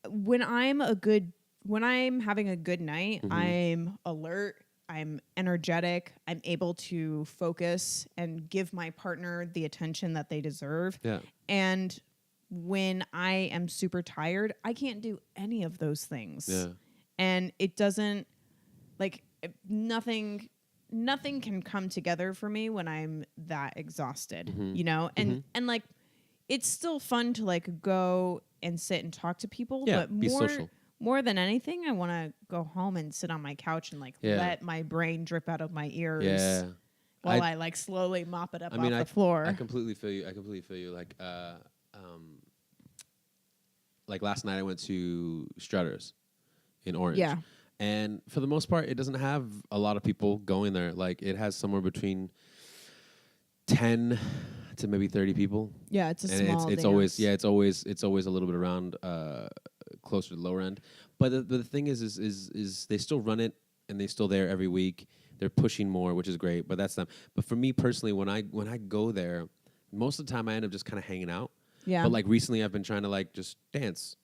when I'm having a good night, I'm alert, I'm energetic, I'm able to focus and give my partner the attention that they deserve. Yeah. And when I am super tired, I can't do any of those things. Yeah. And it doesn't, like, nothing can come together for me when I'm that exhausted, you know? And like, it's still fun to like go and sit and talk to people, but be social. More than anything, I want to go home and sit on my couch and like let my brain drip out of my ears while I like slowly mop it up off the floor. I completely feel you. Like last night I went to Strutter's in Orange. Yeah. And for the most part, it doesn't have a lot of people going there. Like it has somewhere between 10 to maybe 30 people. Yeah, it's a and small it's dance. always a little bit around closer to the lower end. But the thing is they still run it and they're still there every week. They're pushing more, which is great, but that's them. But for me personally, when I go there, most of the time I end up just kind of hanging out. Yeah. But like recently I've been trying to like just dance.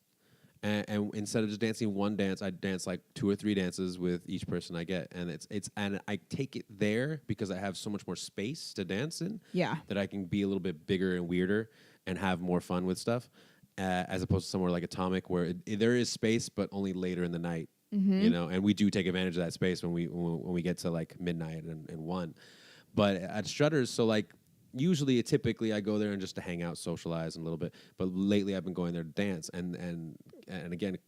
And instead of just dancing one dance, I dance like 2 or 3 dances with each person I get, and and I take it there because I have so much more space to dance in. Yeah. That I can be a little bit bigger and weirder and have more fun with stuff, as opposed to somewhere like Atomic where there is space, but only later in the night. You know, and we do take advantage of that space when we get to like midnight and 1. But at Strutter's, so like. Usually, typically, I go there and just to hang out, socialize a little bit. But lately, I've been going there to dance. And again,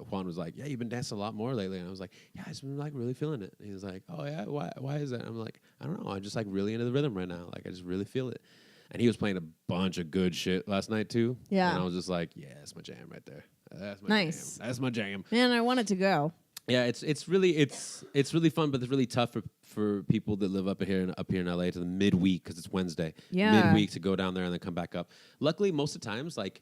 Juan was like, "Yeah, you've been dancing a lot more lately." And I was like, "Yeah, I've been like really feeling it." And he was like, "Oh yeah, why is that?" I'm like, "I don't know. I'm just like really into the rhythm right now. Like I just really feel it." And he was playing a bunch of good shit last night too. Yeah. And I was just like, "Yeah, that's my jam right there. That's my Nice. jam. That's my jam." Man, I wanted to go. Yeah, it's really fun, but it's really tough for people that live up here in LA to the midweek because it's Wednesday. Yeah. Midweek to go down there and then come back up. Luckily, most of the times, like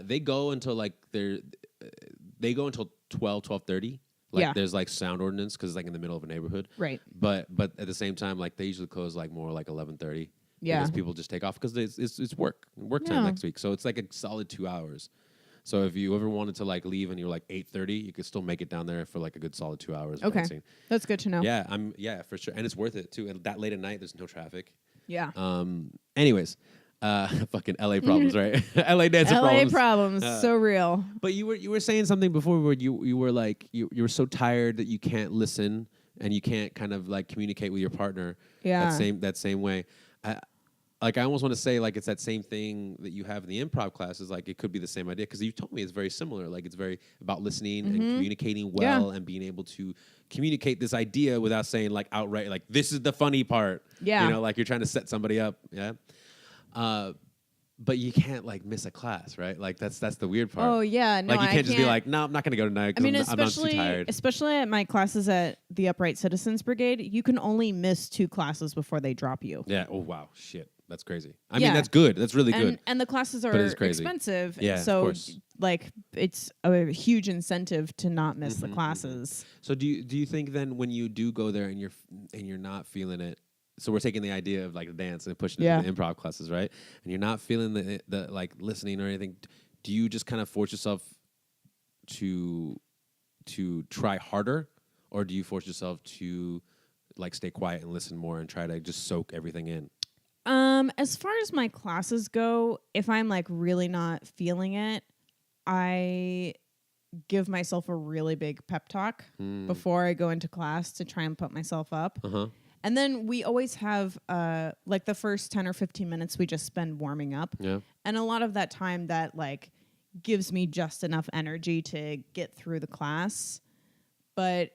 they go until like they go until 12:30. Like Yeah. there's like sound ordinance because it's like in the middle of a neighborhood. Right. But at the same time, like they usually close like more like 11:30. Yeah. Because people just take off because it's work time next week. So it's like a solid 2 hours. So if you ever wanted to like leave and you're like 8:30, you could still make it down there for like a good solid 2 hours. Okay. Dancing. That's good to know. Yeah, for sure. And it's worth it too. And that late at night, there's no traffic. Yeah. Anyways, fucking LA problems, right? LA dancer LA problems. problems. So real. But you were saying something before where you were like you were so tired that you can't listen and you can't kind of like communicate with your partner. Yeah. That same way. I almost want to say like it's that same thing that you have in the improv classes. Like it could be the same idea because you told me it's very similar. Like it's very about listening and communicating well and being able to communicate this idea without saying like outright like this is the funny part. Yeah, you know, like you're trying to set somebody up. Yeah, but you can't like miss a class, right? Like that's the weird part. Oh yeah, no, like you can't just be like, no, I'm not going to go tonight. I mean, I'm not too tired. especially at my classes at the Upright Citizens Brigade, you can only miss 2 classes before they drop you. Yeah. Oh wow, shit. That's crazy. I mean, that's good. That's really good. And the classes are expensive. Yeah, so of course. Like it's a huge incentive to not miss the classes. So do you think then when you do go there and you're not feeling it? So we're taking the idea of like the dance and pushing it to the improv classes, right? And you're not feeling the like listening or anything. Do you just kind of force yourself to try harder, or do you force yourself to like stay quiet and listen more and try to just soak everything in? As far as my classes go, if I'm like really not feeling it, I give myself a really big pep talk before I go into class to try and put myself up. And then we always have like the first 10 or 15 minutes we just spend warming up. Yeah. And a lot of that time that like gives me just enough energy to get through the class. But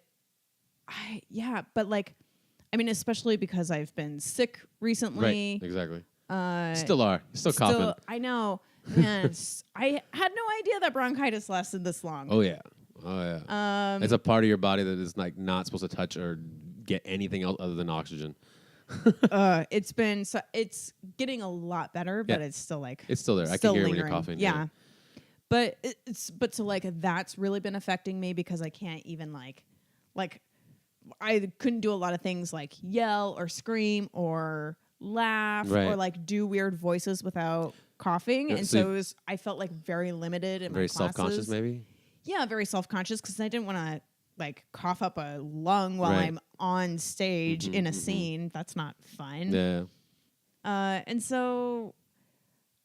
especially because I've been sick recently. Right, exactly. Still coughing. I know. Man, I had no idea that bronchitis lasted this long. Oh yeah. It's a part of your body that is like not supposed to touch or get anything else other than oxygen. It's getting a lot better, but it's still like it's still there. I still can hear lingering. when you're coughing. Yeah. But that's really been affecting me because I can't even like I couldn't do a lot of things like yell or scream or laugh or like do weird voices without coughing. Yeah, and so I felt like very limited in my classes. Very self-conscious maybe? Yeah, very self-conscious because I didn't want to like cough up a lung while I'm on stage in a scene. That's not fun. Yeah. And so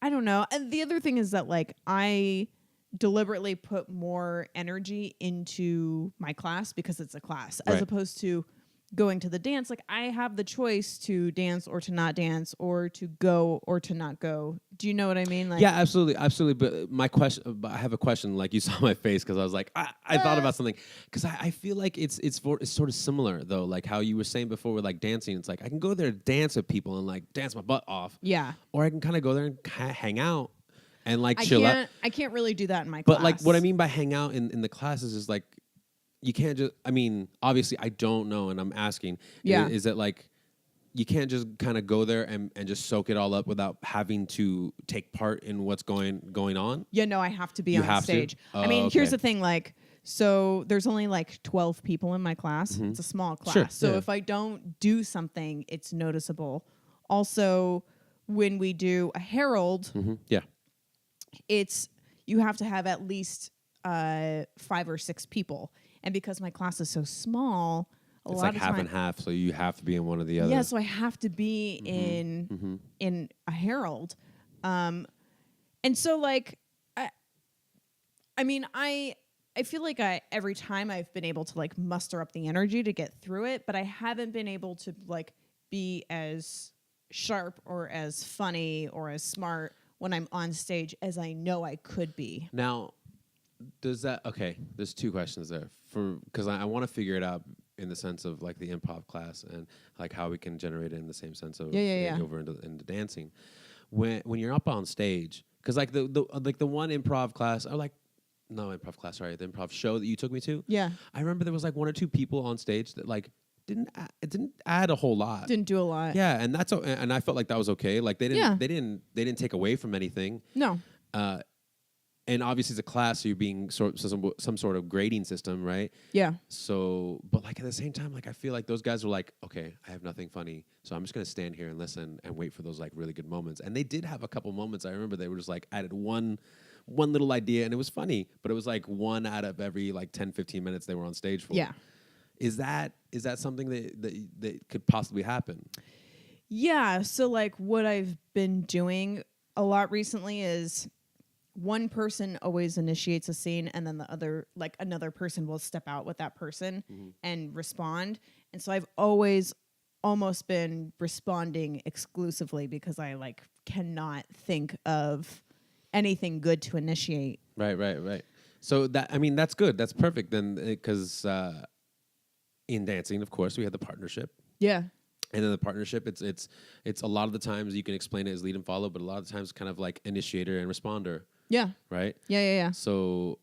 I don't know. And the other thing is that like I deliberately put more energy into my class because it's a class as opposed to going to the dance. Like I have the choice to dance or to not dance or to go or to not go. Do you know what I mean? Like, yeah, absolutely. But I have a question. Like you saw my face because I was like, I thought about something because I feel like it's sort of similar though. Like how you were saying before with like dancing. It's like I can go there and dance with people and like dance my butt off. Yeah. Or I can kind of go there and hang out and like chill out. I can't really do that in my class. But like what I mean by hang out in the classes is like you can't just. I mean, obviously I don't know, and I'm asking. Yeah. Is that like? You can't just kind of go there and just soak it all up without having to take part in what's going on? Yeah, no, I have to be on stage. Oh, I mean, here's the thing, like, so there's only like 12 people in my class. Mm-hmm. It's a small class. Sure, so if I don't do something, it's noticeable. Also, when we do a herald, you have to have at least 5 or 6 people. And because my class is so small, it's like half and half, so you have to be in one or the other. Yeah, so I have to be in a herald, and so like I mean I feel like every time I've been able to like muster up the energy to get through it, but I haven't been able to like be as sharp or as funny or as smart when I'm on stage as I know I could be. Now, there's 2 questions there because I want to figure it out. In the sense of like the improv class and like how we can generate it in the same sense of over into dancing. When you're up on stage, because like the one improv class, or like no improv class, sorry, the improv show that you took me to. Yeah, I remember there was like 1 or 2 people on stage that like didn't add a whole lot. Didn't do a lot. Yeah, and and I felt like that was okay. Like they didn't take away from anything. No. And obviously it's a class, so you're being some sort of grading system, right? Yeah. So, but like at the same time, like I feel like those guys were like, okay, I have nothing funny, so I'm just gonna stand here and listen and wait for those like really good moments. And they did have a couple moments. I remember they were just like added one little idea, and it was funny, but it was like 1 out of every like 10, 15 minutes they were on stage for. Yeah. Is that something that could possibly happen? Yeah. So like what I've been doing a lot recently is, one person always initiates a scene, and then another person will step out with that person and respond. And so I've always almost been responding exclusively because I like cannot think of anything good to initiate. Right. So that's good. That's perfect then, because in dancing, of course, we have the partnership. Yeah. And then the partnership, it's a lot of the times you can explain it as lead and follow, but a lot of the times kind of like initiator and responder. Yeah. Right? Yeah. So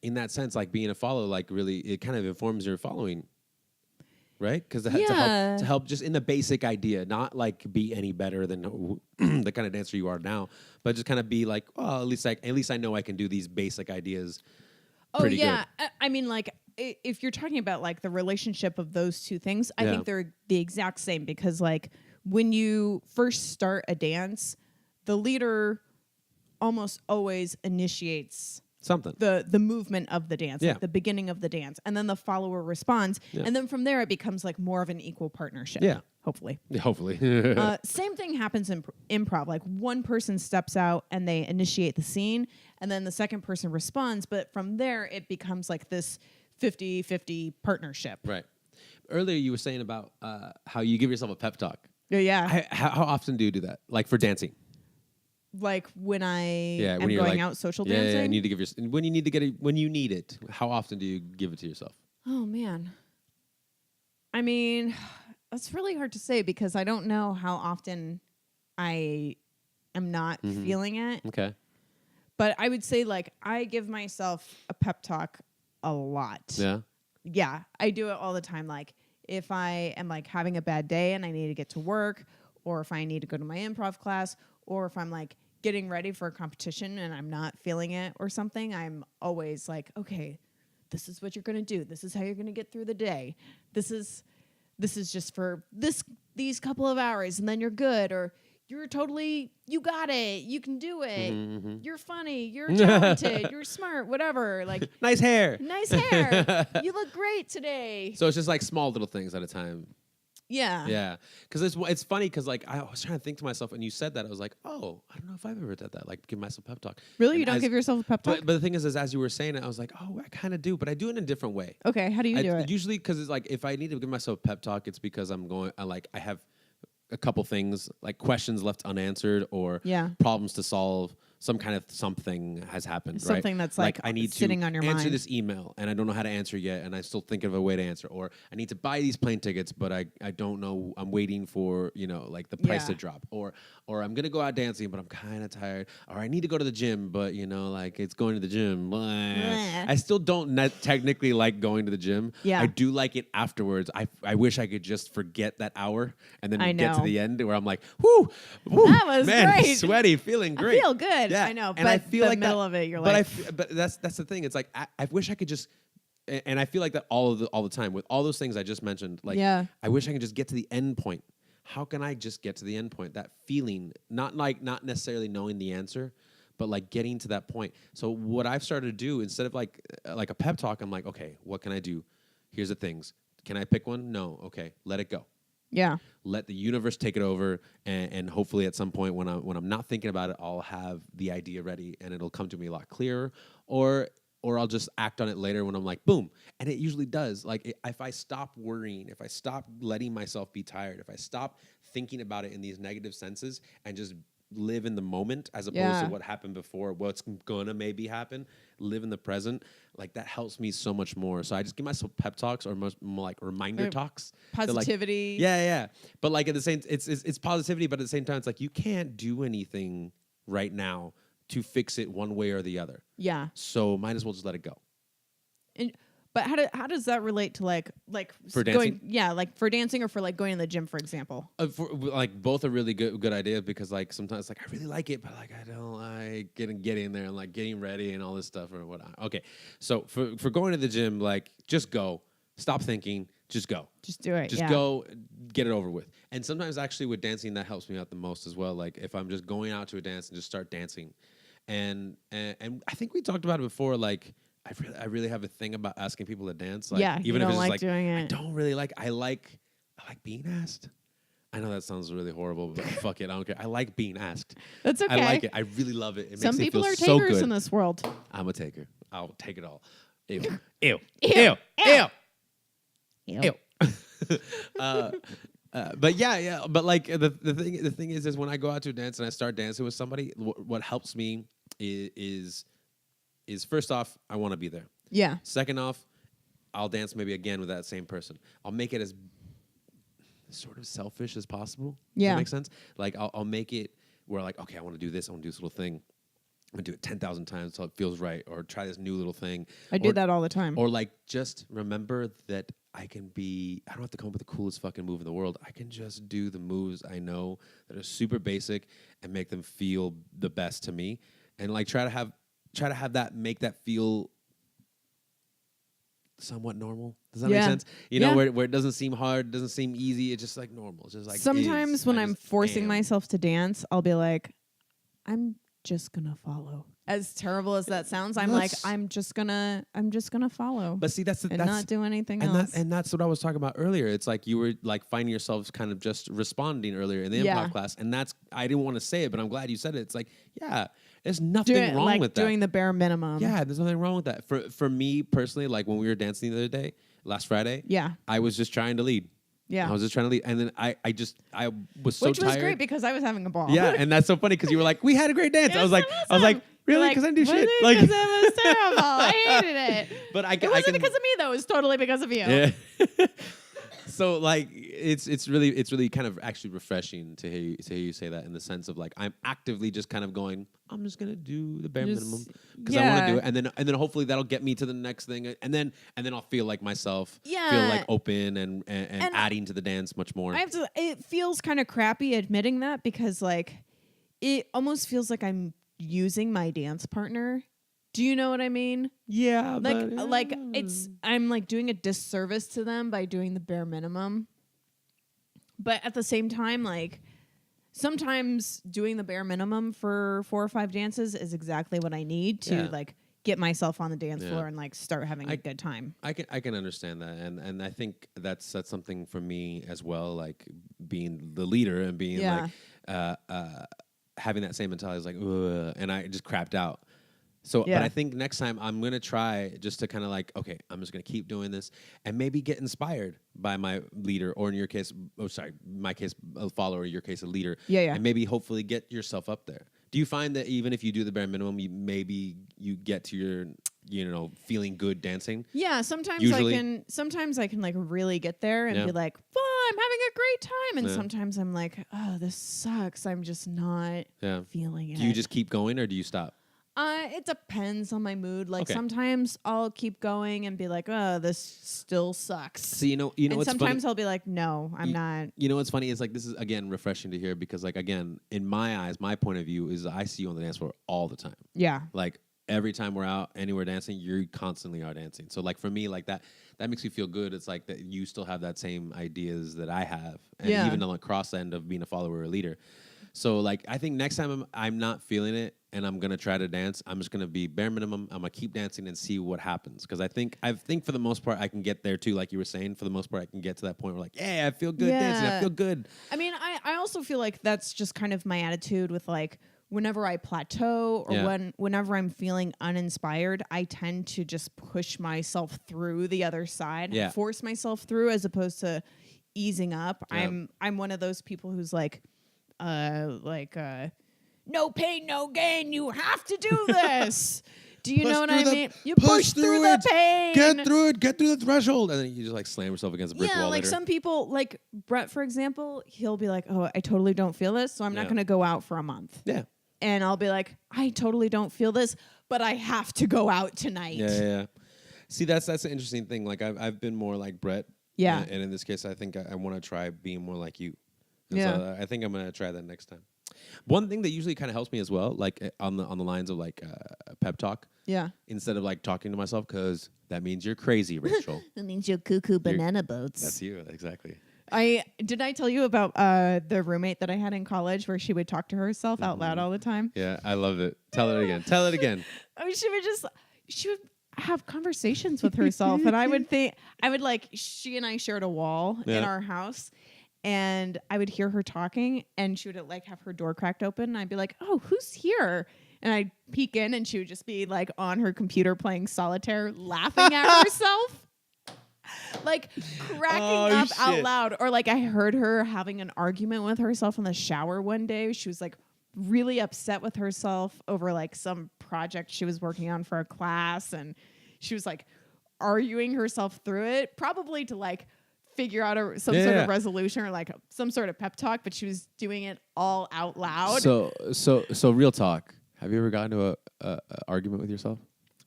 in that sense, like being a follow, like really, it kind of informs your following, right? Because to help just in the basic idea, not like be any better than the kind of dancer you are now, but just kind of be like, oh, at least I know I can do these basic ideas pretty good. I mean, like, if you're talking about like the relationship of those two things, I think they're the exact same, because like when you first start a dance, the leader almost always initiates something, the movement of the dance, like the beginning of the dance, and then the follower responds, and then from there it becomes like more of an equal partnership. Yeah, hopefully. Same thing happens in improv. Like one person steps out and they initiate the scene, and then the second person responds, but from there it becomes like this 50-50 partnership. Right. Earlier you were saying about how you give yourself a pep talk. Yeah. How often do you do that? Like for dancing? Like when I am when you're going like, out social yeah, dancing. I need to give when you need to get it when you need it. How often do you give it to yourself? Oh man. I mean, that's really hard to say because I don't know how often I am not feeling it. Okay. But I would say like I give myself a pep talk a lot. Yeah. Yeah, I do it all the time. Like if I am like having a bad day and I need to get to work, or if I need to go to my improv class, or if I'm like getting ready for a competition and I'm not feeling it or something, I'm always like, okay, this is what you're going to do. This is how you're going to get through the day. This is just for these couple of hours and then you're good, or you got it. You can do it. You're funny. You're talented. You're smart, whatever. Like nice hair. You look great today. So it's just like small little things at a time. Yeah. Yeah. Because it's funny because like I was trying to think to myself and you said that I was like, oh, I don't know if I've ever done that. Like give myself a pep talk. Really? And You don't give yourself a pep talk? But the thing is as you were saying it, I was like, oh, I kind of do, but I do it in a different way. Okay. How do you do it? Usually because it's like if I need to give myself a pep talk, it's because I have a couple things like questions left unanswered or problems to solve. Some kind of something has happened. Something right? that's like I need sitting to on your answer mind. this email and I don't know how to answer yet, and I still think of a way to answer. Or I need to buy these plane tickets, but I don't know. I'm waiting for like the price to drop. Or I'm gonna go out dancing, but I'm kind of tired. Or I need to go to the gym, but like it's going to the gym. Blah. I still don't technically like going to the gym. Yeah. I do like it afterwards. I wish I could just forget that hour and then get to the end where I'm like, whoo, that was man, great. sweaty, feeling great. I feel good. Yeah. I know. And I feel the like middle that, of it, you're but like, but that's the thing. It's like I wish I could just, and I feel like that all the time with all those things I just mentioned. Like, I wish I could just get to the end point. How can I just get to the end point? That feeling, not necessarily knowing the answer, but like getting to that point. So what I've started to do instead of like a pep talk, I'm like, okay, what can I do? Here's the things. Can I pick one? No. Okay, let it go. Yeah. Let the universe take it over, and hopefully at some point when I'm not thinking about it, I'll have the idea ready and it'll come to me a lot clearer, or I'll just act on it later when I'm like, boom. And it usually does. Like if I stop worrying, if I stop letting myself be tired, if I stop thinking about it in these negative senses and just live in the moment as opposed to what happened before, what's gonna maybe happen, live in the present, like that helps me so much more. So I just give myself pep talks or more like reminder talks. Positivity. Like, yeah. But like at the same, it's positivity, but at the same time, it's like you can't do anything right now to fix it one way or the other. Yeah. So might as well just let it go. But how does that relate to like for dancing? Like for dancing or for like going to the gym, for example? Like both are really good ideas because like sometimes like I really like it, but like I don't like get in there and like getting ready and all this stuff or whatnot. Okay, so for going to the gym, like just go, stop thinking, just go, just do it, just go, get it over with. And sometimes actually with dancing that helps me out the most as well. Like if I'm just going out to a dance and just start dancing, and I think we talked about it before, like. I really have a thing about asking people to dance. Like, even if it's like doing it. I don't really like. I like being asked. I know that sounds really horrible, but fuck it, I don't care. I like being asked. That's okay. I like it. I really love it. Some makes people me are feel takers so good. in this world. I'm a taker. I'll take it all. Ew. Ew. Ew. Ew. Ew. Ew. But yeah. But like the thing is when I go out to a dance and I start dancing with somebody, what helps me is first off, I want to be there. Yeah. Second off, I'll dance maybe again with that same person. I'll make it as sort of selfish as possible. Yeah. Does that make sense? Like I'll make it where like, okay, I want to do this. I want to do this little thing. I'm going to do it 10,000 times until it feels right, or try this new little thing. I do that all the time. Or like just remember that I don't have to come up with the coolest fucking move in the world. I can just do the moves I know that are super basic and make them feel the best to me. And like try to have that, make that feel somewhat normal. Does that make sense? You know, where it doesn't seem hard, doesn't seem easy. It's just like normal. It's just like sometimes when I'm forcing myself to dance, I'll be like, I'm just gonna follow. As terrible as that sounds, I'm just gonna follow. But see, that's not do anything else. And that's what I was talking about earlier. It's like you were like finding yourselves kind of just responding earlier in the improv class, and I didn't want to say it, but I'm glad you said it. It's like, there's nothing wrong with that. Doing the bare minimum. Yeah, there's nothing wrong with that. For me personally, like when we were dancing the other day, last Friday, I was just trying to lead. Yeah. I was just trying to leave. And then I was so Which tired. was great because I was having a ball. Yeah, and that's so funny because you were like, we had a great dance. It I was was like, awesome. really? Like, Because I didn't do was shit. it? Like, 'Cause it was terrible. I hated it. But It wasn't because of me though. It was totally because of you. Yeah. So like it's really kind of actually refreshing to hear you say that, in the sense of like I'm actively just kind of going, I'm just gonna do the bare minimum because I want to do it, and then hopefully that'll get me to the next thing, and then I'll feel like myself, feel like open and adding to the dance much more. It feels kind of crappy admitting that because like it almost feels like I'm using my dance partner. Do you know what I mean? Yeah, like I'm like doing a disservice to them by doing the bare minimum. But at the same time, like sometimes doing the bare minimum for 4 or 5 dances is exactly what I need to like get myself on the dance floor and like start having a good time. I can understand that, and I think that's something for me as well. Like being the leader and being like having that same mentality is like, ugh, and I just crapped out. So, but I think next time I'm going to try just to kind of like, okay, I'm just going to keep doing this and maybe get inspired by my leader, or in your case, my case, a follower, your case, a leader. Yeah. And maybe hopefully get yourself up there. Do you find that even if you do the bare minimum, you get to your, feeling good dancing? Yeah, sometimes Usually. sometimes I can like really get there and be like, well, I'm having a great time. And sometimes I'm like, oh, this sucks. I'm just not feeling it. Do you just keep going or do you stop? It depends on my mood. Like sometimes I'll keep going and be like, "Oh, this still sucks." So you know, and what's sometimes funny? I'll be like, "No, I'm not." You know what's funny is like this is again refreshing to hear, because like again in my eyes, my point of view is I see you on the dance floor all the time. Yeah. Like every time we're out anywhere dancing, you constantly are dancing. So like for me, like that makes me feel good. It's like that you still have that same ideas that I have, and even on the cross end of being a follower or a leader. So like I think next time I'm not feeling it and I'm gonna try to dance, I'm just gonna be bare minimum. I'm gonna keep dancing and see what happens, because I think for the most part I can get there too. Like you were saying, for the most part I can get to that point where like, yeah, I feel good dancing. I feel good. I mean, I also feel like that's just kind of my attitude with like whenever I plateau or whenever I'm feeling uninspired, I tend to just push myself through the other side, force myself through as opposed to easing up. I'm one of those people who's like no pain, no gain. You have to do this. Do you know what I mean? You push through the pain. Get through it. Get through the threshold. And then you just like slam yourself against a brick wall like later. some people, like Brett, for example, he'll be like, oh, I totally don't feel this, so I'm not going to go out for a month. Yeah. And I'll be like, I totally don't feel this, but I have to go out tonight. Yeah. See, that's an interesting thing. Like I've been more like Brett. Yeah. And in this case, I think I want to try being more like you. And yeah. So I think I'm going to try that next time. One thing that usually kind of helps me as well, like on the lines of like pep talk. Yeah. Instead of like talking to myself, because that means you're crazy, Rachel. That means you're cuckoo banana boats. That's you, exactly. Did I tell you about the roommate that I had in college where she would talk to herself out loud all the time? Yeah, I love it. Tell it again. Tell it again. I mean, she would have conversations with herself, and she and I shared a wall in our house. And I would hear her talking, and she would like have her door cracked open, and I'd be like, "Oh, who's here?" And I'd peek in, and she would just be like on her computer playing solitaire, laughing at herself, like cracking up out loud. Or like I heard her having an argument with herself in the shower one day. She was like really upset with herself over like some project she was working on for a class, and she was like arguing herself through it, probably to like figure out some sort of resolution or like some sort of pep talk, but she was doing it all out loud. So real talk. Have you ever gotten to a argument with yourself?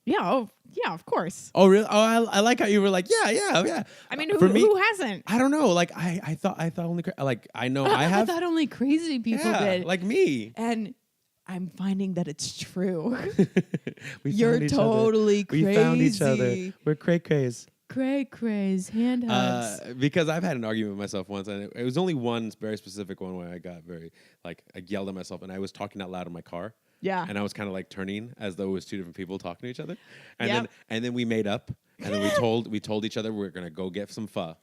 Yeah. Oh, yeah. Of course. Oh, really? Oh, I like how you were like, yeah. I mean, who hasn't? I don't know. Like I thought only like I know I have. I thought only crazy people did. Like me. And I'm finding that it's true. You're totally crazy. We found each other. We're cray-crays. Cray-crays, hand hugs. Because I've had an argument with myself once, and it was only one very specific one where I got very, like, I yelled at myself, and I was talking out loud in my car. Yeah. And I was kind of like turning as though it was two different people talking to each other. And then we made up, and then we told each other we're going to go get some pho.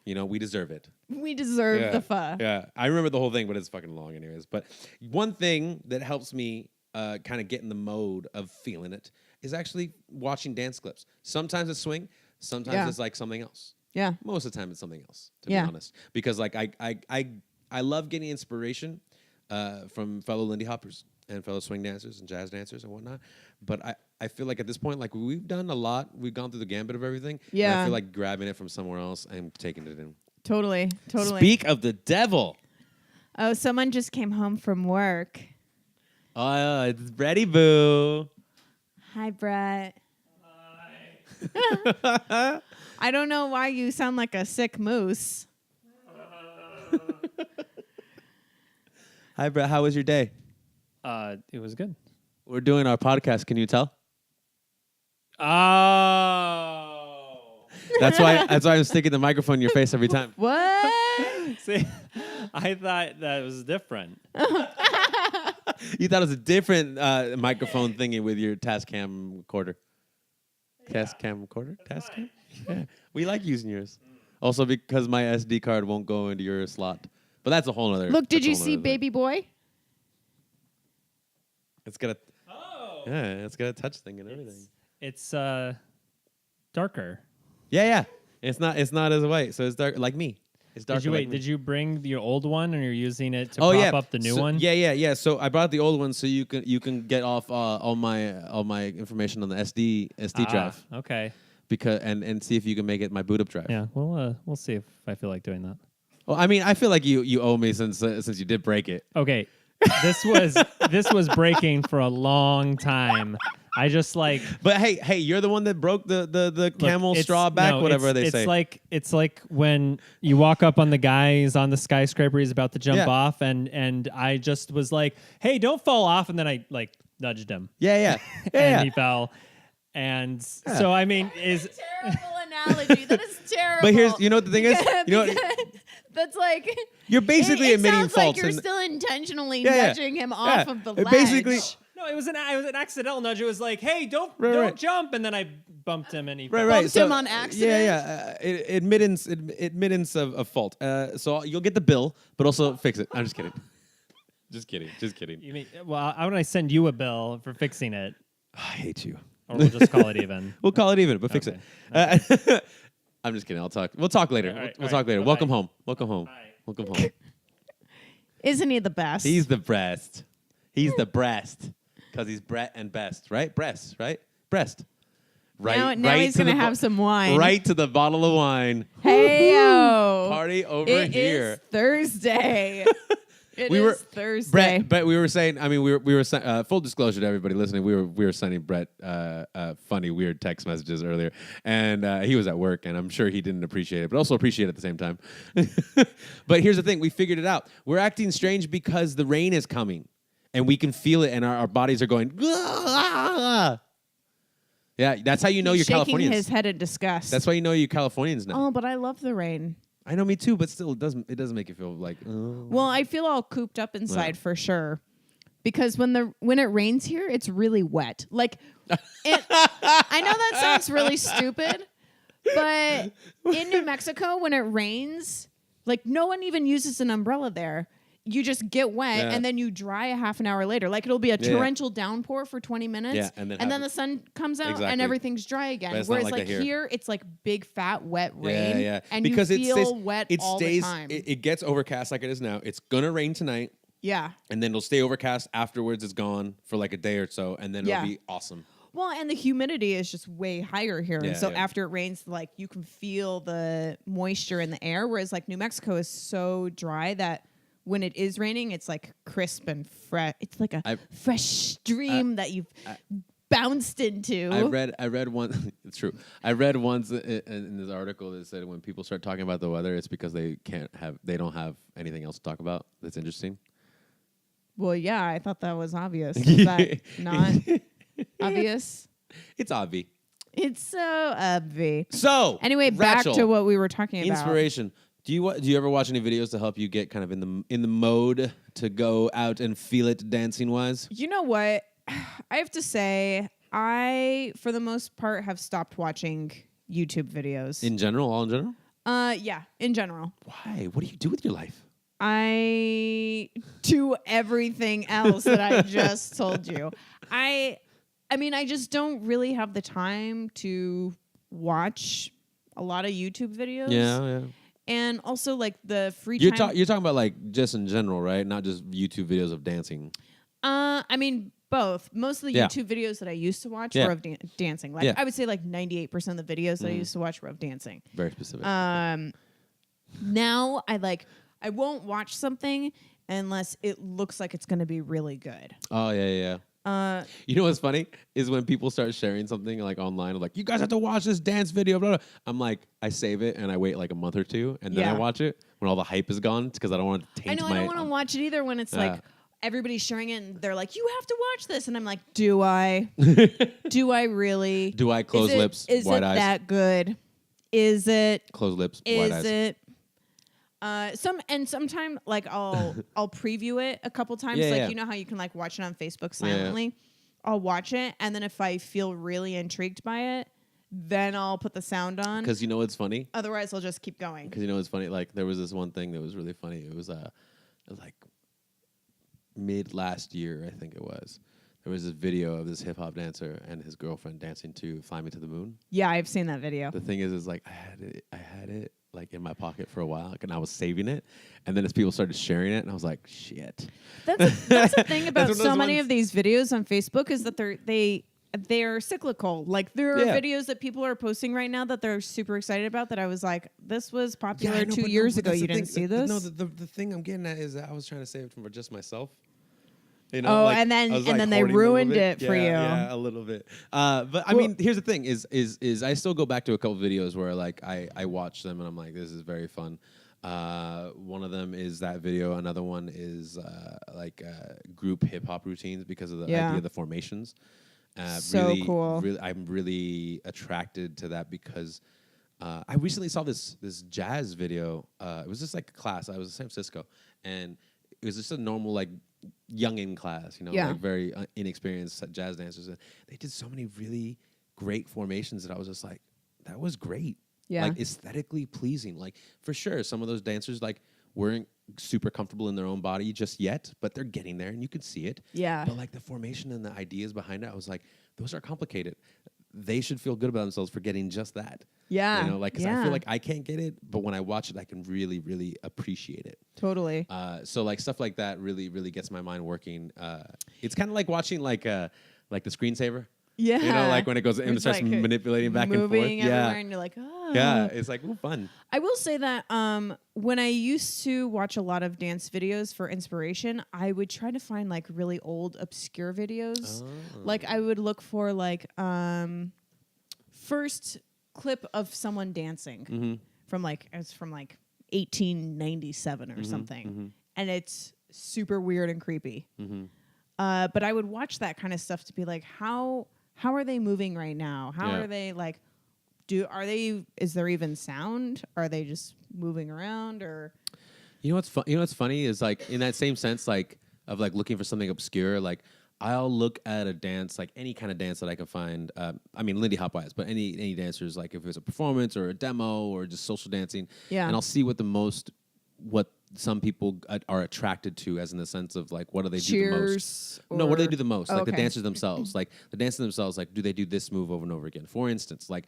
You know, we deserve it. We deserve the pho. Yeah. I remember the whole thing, but it's fucking long anyways. But one thing that helps me kind of get in the mode of feeling it is actually watching dance clips. Sometimes it's swing. Sometimes it's like something else. Yeah. Most of the time, it's something else. To be Yeah. honest, because like I love getting inspiration from fellow Lindy Hoppers and fellow swing dancers and jazz dancers and whatnot. But I feel like at this point, like we've done a lot. We've gone through the gambit of everything. And Yeah. I feel like grabbing it from somewhere else and taking it in. Totally. Speak of the devil. Oh, someone just came home from work. Oh, it's Bretty Boo. Hi, Brett. Hi. I don't know why you sound like a sick moose. Hi, Brett. How was your day? It was good. We're doing our podcast. Can you tell? Oh. That's why I'm sticking the microphone in your face every time. What? See, I thought that was different. You thought it was a different microphone thingy with your Tascam recorder. Tascam recorder? Tascam? Yeah. We like using yours. Also because my SD card won't go into your slot. But that's a whole other. Look, did that's a you whole see nother Baby Boy? It's got a Oh. yeah, it's got a touch thing and everything. It's darker. Yeah. It's not as white, so it's dark like me. It's darker. Like me. Did you bring your old one and you're using it to prop up the new one? Yeah. So I brought the old one so you can get off all my information on the SD drive. Okay. Because and see if you can make it my boot up drive. Yeah. We'll see if I feel like doing that. Well, I mean, I feel like you owe me since you did break it. Okay. This was breaking for a long time. I just like. But hey, you're the one that broke the camel straw back, whatever they say. It's like when you walk up on the guys on the skyscraper he's about to jump off, and I just was like, hey, don't fall off, and then I like nudged him. Yeah. And he fell. And so I mean, That's a terrible analogy. That is terrible. But here's, you know what the thing is? You know, that's like you're basically it admitting sounds faults. like you're still intentionally Yeah. nudging him off of the ledge. Basically, no, it was an accidental nudge. It was like, hey, don't Right. jump, and then I bumped him, and he right. Bumped So, him on accident? admittance of fault. So you'll get the bill, but also fix it. I'm just kidding. Just kidding. You mean, well, how would I send you a bill for fixing it, I hate you. or we'll just call it even? We'll call it even, but fix Okay. it. I'm just kidding. We'll talk later. All right, We'll all talk right. later. Bye-bye. Welcome home. Bye. Welcome home. Isn't he the best? He's the breast. He's the breast. Because he's Brett and best, right? Breast, right? Breast. Right. Now he's to gonna the have some wine. Right to the bottle of wine. Hey-o. Party over It here. is Thursday. It We is were- Thursday. Brett, we were saying. I mean, we were full disclosure to everybody listening. We were sending Brett funny, weird text messages earlier, and he was at work, and I'm sure he didn't appreciate it, but also appreciate it at the same time. But here's the thing: we figured it out. We're acting strange because the rain is coming, and we can feel it, and our bodies are going. Yeah, that's how you know you're shaking Californians. his head in disgust. That's why you know you're Californians now. Oh, but I love the rain. I know, me too, but still, it doesn't make you feel like. Well, I feel all cooped up inside Yeah. for sure. Because when it rains here, it's really wet. Like, I know that sounds really stupid, but in New Mexico, when it rains, like no one even uses an umbrella there. You just get wet Yeah. and then you dry a half an hour later. Like it'll be a Yeah. torrential downpour for 20 minutes. Yeah, and then the sun comes out Exactly. and everything's dry again. But it's not Whereas like that here. here, it's like big, fat, wet rain. Yeah. And because you it feel stays, wet it all stays, the time. It gets overcast like it is now. It's gonna rain tonight, Yeah. and then it'll stay overcast afterwards. It's gone for like a day or so, and then Yeah. it'll be awesome. Well, and the humidity is just way higher here. Yeah, And so yeah. after it rains, like you can feel the moisture in the air. Whereas like New Mexico is so dry that when it is raining, it's like crisp and fresh. It's like a fresh stream that you've bounced into. I read one. It's true. I read once in this article that said when people start talking about the weather, it's because they don't have anything else to talk about that's interesting. Well, yeah, I thought that was obvious. Is that not obvious? It's obvious. It's so obvious. So Anyway, back Rachel, to what we were talking about. inspiration. Do you ever watch any videos to help you get kind of in the mode to go out and feel it dancing wise? You know what? I have to say, I, for the most part, have stopped watching YouTube videos. In general, all in general. Yeah, in general. Why? What do you do with your life? I do everything else that I just told you. I mean, I just don't really have the time to watch a lot of YouTube videos. Yeah. And also like the free You're time. you're talking about like just in general, right? Not just YouTube videos of dancing. I mean both. Most of the Yeah. YouTube videos that I used to watch Yeah. were of dancing. Like Yeah. I would say like 98% of the videos that I used to watch were of dancing. Very specific. Now I won't watch something unless it looks like it's going to be really good. Oh yeah. You know what's funny is when people start sharing something like online, like you guys have to watch this dance video. Blah, blah. I'm like, I save it and I wait like a month or two, and then I Yeah. watch it when all the hype is gone because I don't want to I taint know my. I don't want to watch it either when it's like everybody's sharing it and they're like, you have to watch this, and I'm like, do I? Do I really? Do I close lips, Is wide it eyes? that good? Is it? Close lips, Is wide eyes. it? Sometime like I'll preview it a couple times. Yeah, like yeah. you know how you can like watch it on Facebook silently. I'll watch it, and then if I feel really intrigued by it, then I'll put the sound on. Because you know what's funny? Otherwise, I'll just keep going. Because you know what's funny? Like there was this one thing that was really funny. It was like mid last year, I think it was. There was this video of this hip hop dancer and his girlfriend dancing to "Fly Me to the Moon." Yeah, I've seen that video. The thing is like I had it like in my pocket for a while, and I was saving it, and then as people started sharing it, and I was like, shit. That's the thing about one of so those many ones. of these videos on Facebook is that they're cyclical. Like there are Yeah. videos that people are posting right now that they're super excited about that I was like, this was popular I know, 2 but years ago. that's You the didn't thing. see this? No, the thing I'm getting at is that I was trying to save it for just myself. You Oh, like, and then- I was, and like, then they hoarding a little ruined bit. it for you. Yeah, a little bit. But I mean, here's the thing: is I still go back to a couple videos where like I watch them and I'm like, this is very fun. One of them is that video. Another one is group hip hop routines because of the Yeah. idea of the formations. So really, cool. Really, I'm really attracted to that because I recently saw this jazz video. It was just like a class. I was in San Francisco, and it was just a normal like youngin class, Yeah. like very inexperienced jazz dancers. And they did so many really great formations that I was just like, that was great. Yeah. Like aesthetically pleasing. Like for sure, some of those dancers like weren't super comfortable in their own body just yet, but they're getting there and you could see it. Yeah. But like the formation and the ideas behind it, I was like, those are complicated. They should feel good about themselves for getting just that. Yeah. You know, like, 'cause I Yeah. feel like I can't get it, but when I watch it, I can really, really appreciate it. Totally. So like stuff like that really, really gets my mind working. It's kind of like watching like the screensaver. Yeah. You know, like when it goes and it It's starts like manipulating back and forth. moving everywhere, Yeah. and you're like, oh. Yeah. It's like, ooh, fun. I will say that when I used to watch a lot of dance videos for inspiration, I would try to find like really old, obscure videos. Like I would look for like first clip of someone dancing from like 1897 or something, and it's super weird and creepy. But I would watch that kind of stuff to be like, how are they moving right now? How Yeah. are they like? Is there even sound? Are they just moving around or? You know what's You know what's funny is like in that same sense, like of like looking for something obscure. Like I'll look at a dance, like any kind of dance that I can find. I mean, Lindy Hop wise, but any dancers, like if it's a performance or a demo or just social dancing. Yeah. And I'll see what some people are attracted to, as in the sense of like, what do they do the most? No, what do they do the most? Oh, Like the okay. dancers themselves. Like the dancers themselves, like do they do this move over and over again? For instance, like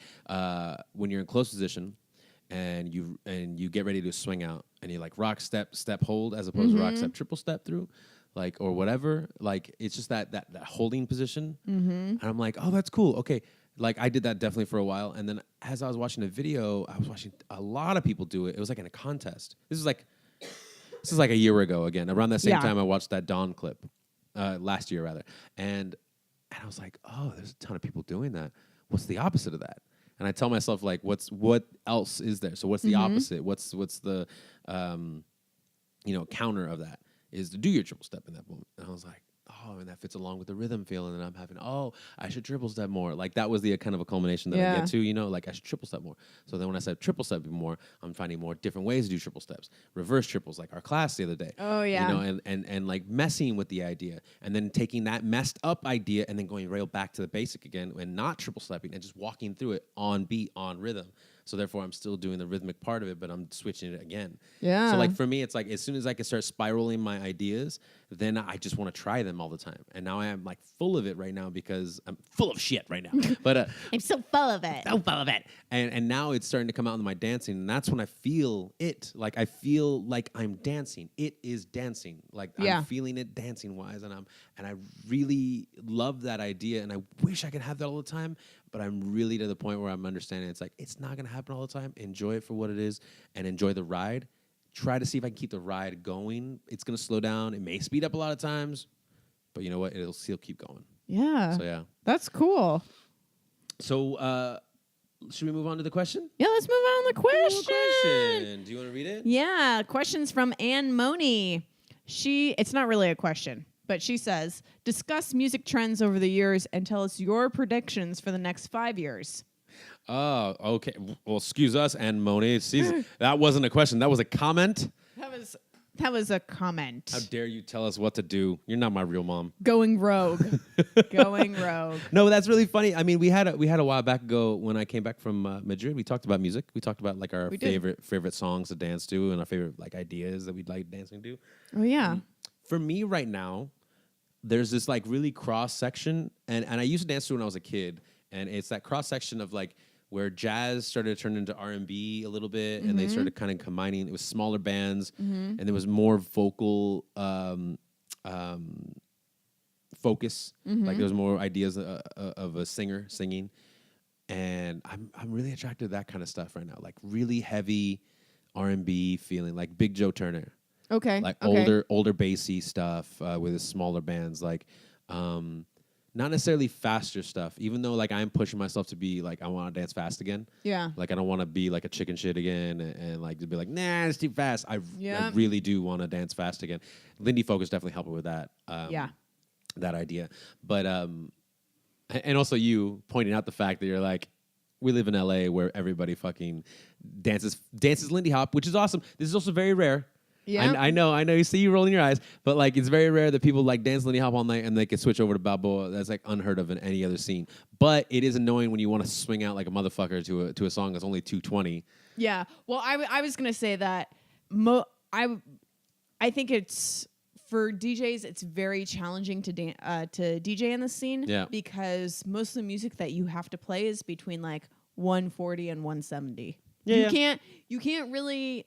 when you're in close position and you get ready to swing out and you like rock step hold as opposed to rock step triple step through, like or whatever. Like it's just that holding position. And I'm like, oh, that's cool. Okay. Like I did that definitely for a while, and then as I was watching a video, I was watching a lot of people do it. It was like in a contest. This is like a year ago again. Around that same Yeah. time, I watched that Dawn clip last year rather, and I was like, oh, there's a ton of people doing that. What's the opposite of that? And I tell myself like, what else is there? So what's the opposite? What's the counter of that? Is to do your triple step in that moment. And I was like, oh, and that fits along with the rhythm feeling that I'm having. Oh, I should triple step more. Like that was the kind of a culmination that I Yeah. get to, like I should triple step more. So then when I said triple step more, I'm finding more different ways to do triple steps. Reverse triples, like our class the other day. Oh, yeah. And like messing with the idea and then taking that messed up idea and then going right back to the basic again and not triple stepping and just walking through it on beat, on rhythm. So therefore, I'm still doing the rhythmic part of it, but I'm switching it again. Yeah. So like for me, it's like as soon as I can start spiraling my ideas, then I just want to try them all the time. And now I am like full of it right now because I'm full of shit right now. But I'm so full of it. so full of it. And now it's starting to come out in my dancing, and that's when I feel it. Like I feel like I'm dancing. It is dancing. Like I'm feeling it dancing wise, and I really love that idea, and I wish I could have that all the time. But I'm really to the point where I'm understanding it's like it's not gonna happen all the time. Enjoy it for what it is, and enjoy the ride. Try to see if I can keep the ride going. It's gonna slow down. It may speed up a lot of times, but you know what? It'll still keep going. Yeah. So yeah. That's cool. So should we move on to the question? Yeah, let's move on to the question. Do you want to read it? Yeah, questions from Anne Moni. It's not really a question, but she says, discuss music trends over the years and tell us your predictions for the next 5 years. Oh, okay. Well, excuse us, Anne Moni. That wasn't a question. That was a comment. That was a comment. How dare you tell us what to do? You're not my real mom. Going rogue. Going rogue. No, that's really funny. I mean, we had a while back ago when I came back from Madrid. We talked about music. We talked about like our favorite songs to dance to and our favorite like ideas that we'd like dancing to. Oh yeah. For me right now, there's this like really cross section, and I used to dance to when I was a kid, and it's that cross section of like where jazz started to turn into R&B a little bit, and they started kind of combining. It was smaller bands, and there was more vocal focus. Like there was more ideas of a singer singing, and I'm really attracted to that kind of stuff right now. Like really heavy R&B feeling, like Big Joe Turner. Okay. Like older bassy stuff with the smaller bands, like not necessarily faster stuff, even though like I'm pushing myself to be like I want to dance fast again. Yeah. Like I don't want to be like a chicken shit again and like to be like, nah, it's too fast. I really do want to dance fast again. Lindy Hop is definitely helping with that. That idea. But and also you pointing out the fact that you're like, we live in LA where everybody fucking dances Lindy Hop, which is awesome. This is also very rare. Yeah, I know. You see you rolling your eyes, but like it's very rare that people like dance Lindy Hop all night and they can switch over to Balboa. That's like unheard of in any other scene. But it is annoying when you want to swing out like a motherfucker to a song that's only 220. Yeah. Well, I was gonna say that I think it's for DJs. It's very challenging to DJ in the scene. Yeah. Because most of the music that you have to play is between like 140 and 170. Yeah. You can't really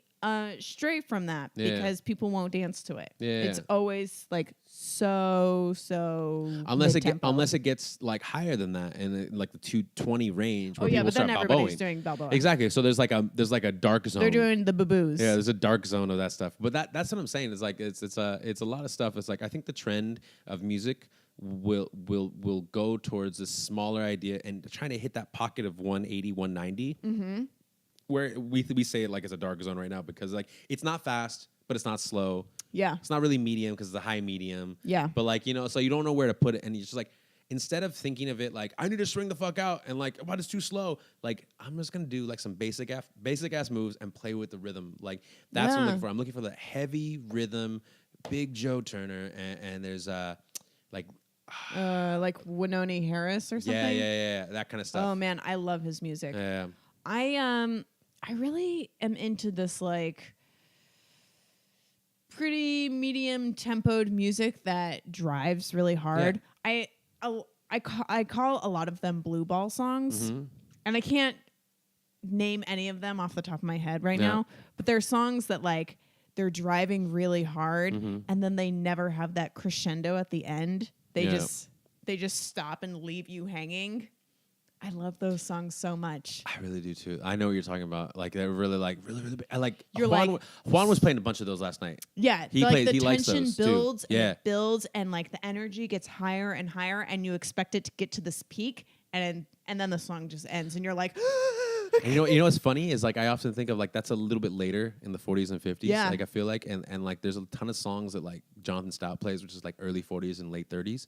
stray from that because people won't dance to it. Yeah, it's always like so unless it gets like higher than that and like the 220 range. Where but then everybody's Balboing. doing Balboa. Exactly. So there's like a dark zone. They're doing the baboos. Yeah, there's a dark zone of that stuff. But that's what I'm saying. It's like it's a lot of stuff. It's like I think the trend of music will go towards this smaller idea and trying to hit that pocket of 180, 190. Mm-hmm. Where we say it like it's a dark zone right now because like it's not fast, but it's not slow. Yeah. It's not really medium because it's a high medium. Yeah. But like, so you don't know where to put it. And you're just like, instead of thinking of it like, I need to swing the fuck out and like, what is too slow? Like, I'm just going to do like some basic ass moves and play with the rhythm. Like, that's what I'm looking for. I'm looking for the heavy rhythm, Big Joe Turner. And there's like Winoni Harris or something. Yeah. That kind of stuff. Oh man, I love his music. Yeah. I really am into this like pretty medium tempoed music that drives really hard. Yeah. I call a lot of them blue ball songs, and I can't name any of them off the top of my head right now. But they're songs that like they're driving really hard, and then they never have that crescendo at the end. They just stop and leave you hanging. I love those songs so much. I really do too. I know what you're talking about. Like they're really big. I like You're Juan was playing a bunch of those last night. Yeah, he likes tension those builds too. and it builds and like the energy gets higher and higher and you expect it to get to this peak and then the song just ends and you're like And you know what's funny is like I often think of like that's a little bit later in the 40s and 50s. Yeah. Like I feel like and like there's a ton of songs that like Jonathan Stout plays, which is like early 40s and late 30s,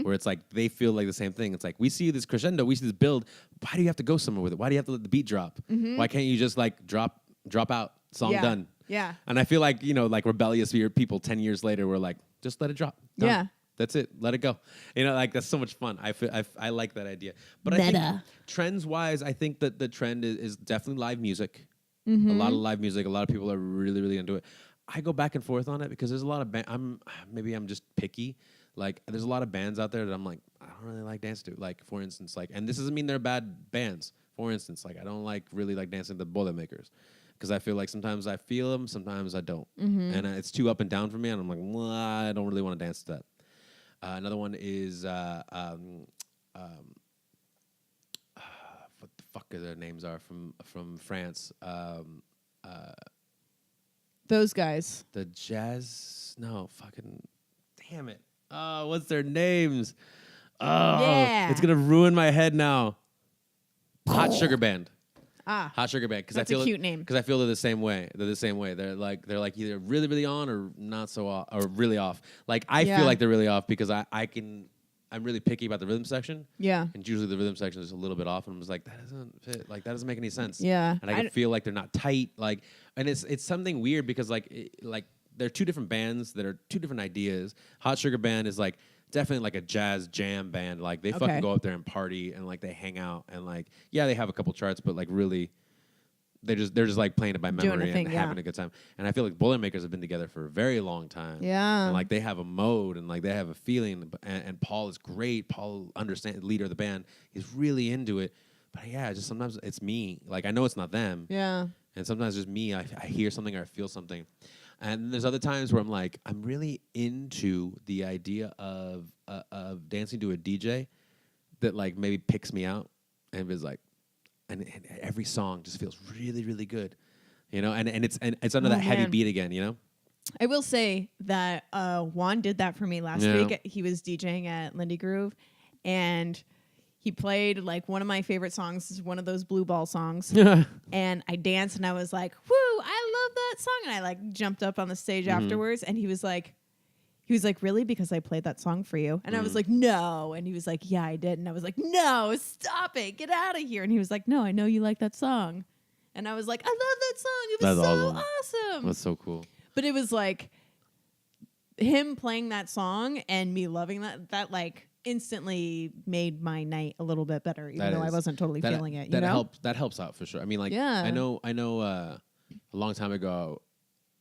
where it's like they feel like the same thing. It's like we see this crescendo, we see this build. Why do you have to go somewhere with it? Why do you have to let the beat drop? Why can't you just like drop out? Song done. Yeah. And I feel like like rebellious people 10 years later were like just let it drop. Done. Yeah. That's it. Let it go. Like that's so much fun. I like that idea. But I Meta. think trends wise, I think that the trend is definitely live music. Mm-hmm. A lot of live music. A lot of people are really, really into it. I go back and forth on it because there's a lot of maybe I'm just picky. Like there's a lot of bands out there that I'm like, I don't really like dance to. Like for instance, and this doesn't mean they're bad bands. For instance, I don't really like dancing to the Boilermakers because I feel like sometimes I feel them, sometimes I don't, and it's too up and down for me. And I'm like, well, I don't really want to dance to that. Another one is what the fuck their names are from France. Those guys. The jazz, no, fucking, damn it. Oh, what's their names? Oh, Yeah. It's gonna ruin my head now. Hot Sugar Band. Hot Sugar Band. That's a cute name. Because I feel they're the same way. They're like either really, really on or not so off, or really off. Like I feel like they're really off because I'm really picky about the rhythm section. Yeah. And usually the rhythm section is a little bit off, and I'm just like, that doesn't fit. Like that doesn't make any sense. Yeah. And I can feel like they're not tight. Like, and it's something weird because like they're two different bands that are two different ideas. Hot Sugar Band is like definitely like a jazz jam band. Like they fucking go up there and party and like they hang out and like they have a couple charts, but like really they're just like playing it by memory and having a good time. And I feel like Boilermakers have been together for a very long time. Yeah. And like they have a mode and like they have a feeling. And Paul is great. Paul leader of the band. He's really into it. But just sometimes it's me. Like I know it's not them. Yeah. And sometimes it's me. I hear something or I feel something. And there's other times where I'm like, I'm really into the idea of dancing to a DJ that like maybe picks me out and is like, and every song just feels really, really good, and it's under that heavy beat again, I will say that Juan did that for me last week. He was DJing at Lindy Groove, and he played like one of my favorite songs, is one of those blue ball songs. And I danced and I was like, whoo, I love that song. And I like jumped up on the stage afterwards, and he was like, really? Because I played that song for you? And I was like, no. And he was like, yeah, I did. And I was like, no, stop it. Get out of here. And he was like, no, I know you like that song. And I was like, I love that song. It was so awesome. That's so cool. But it was like him playing that song and me loving that like instantly made my night a little bit better, even though I wasn't totally feeling it. That helps out for sure. I mean, like, I know a long time ago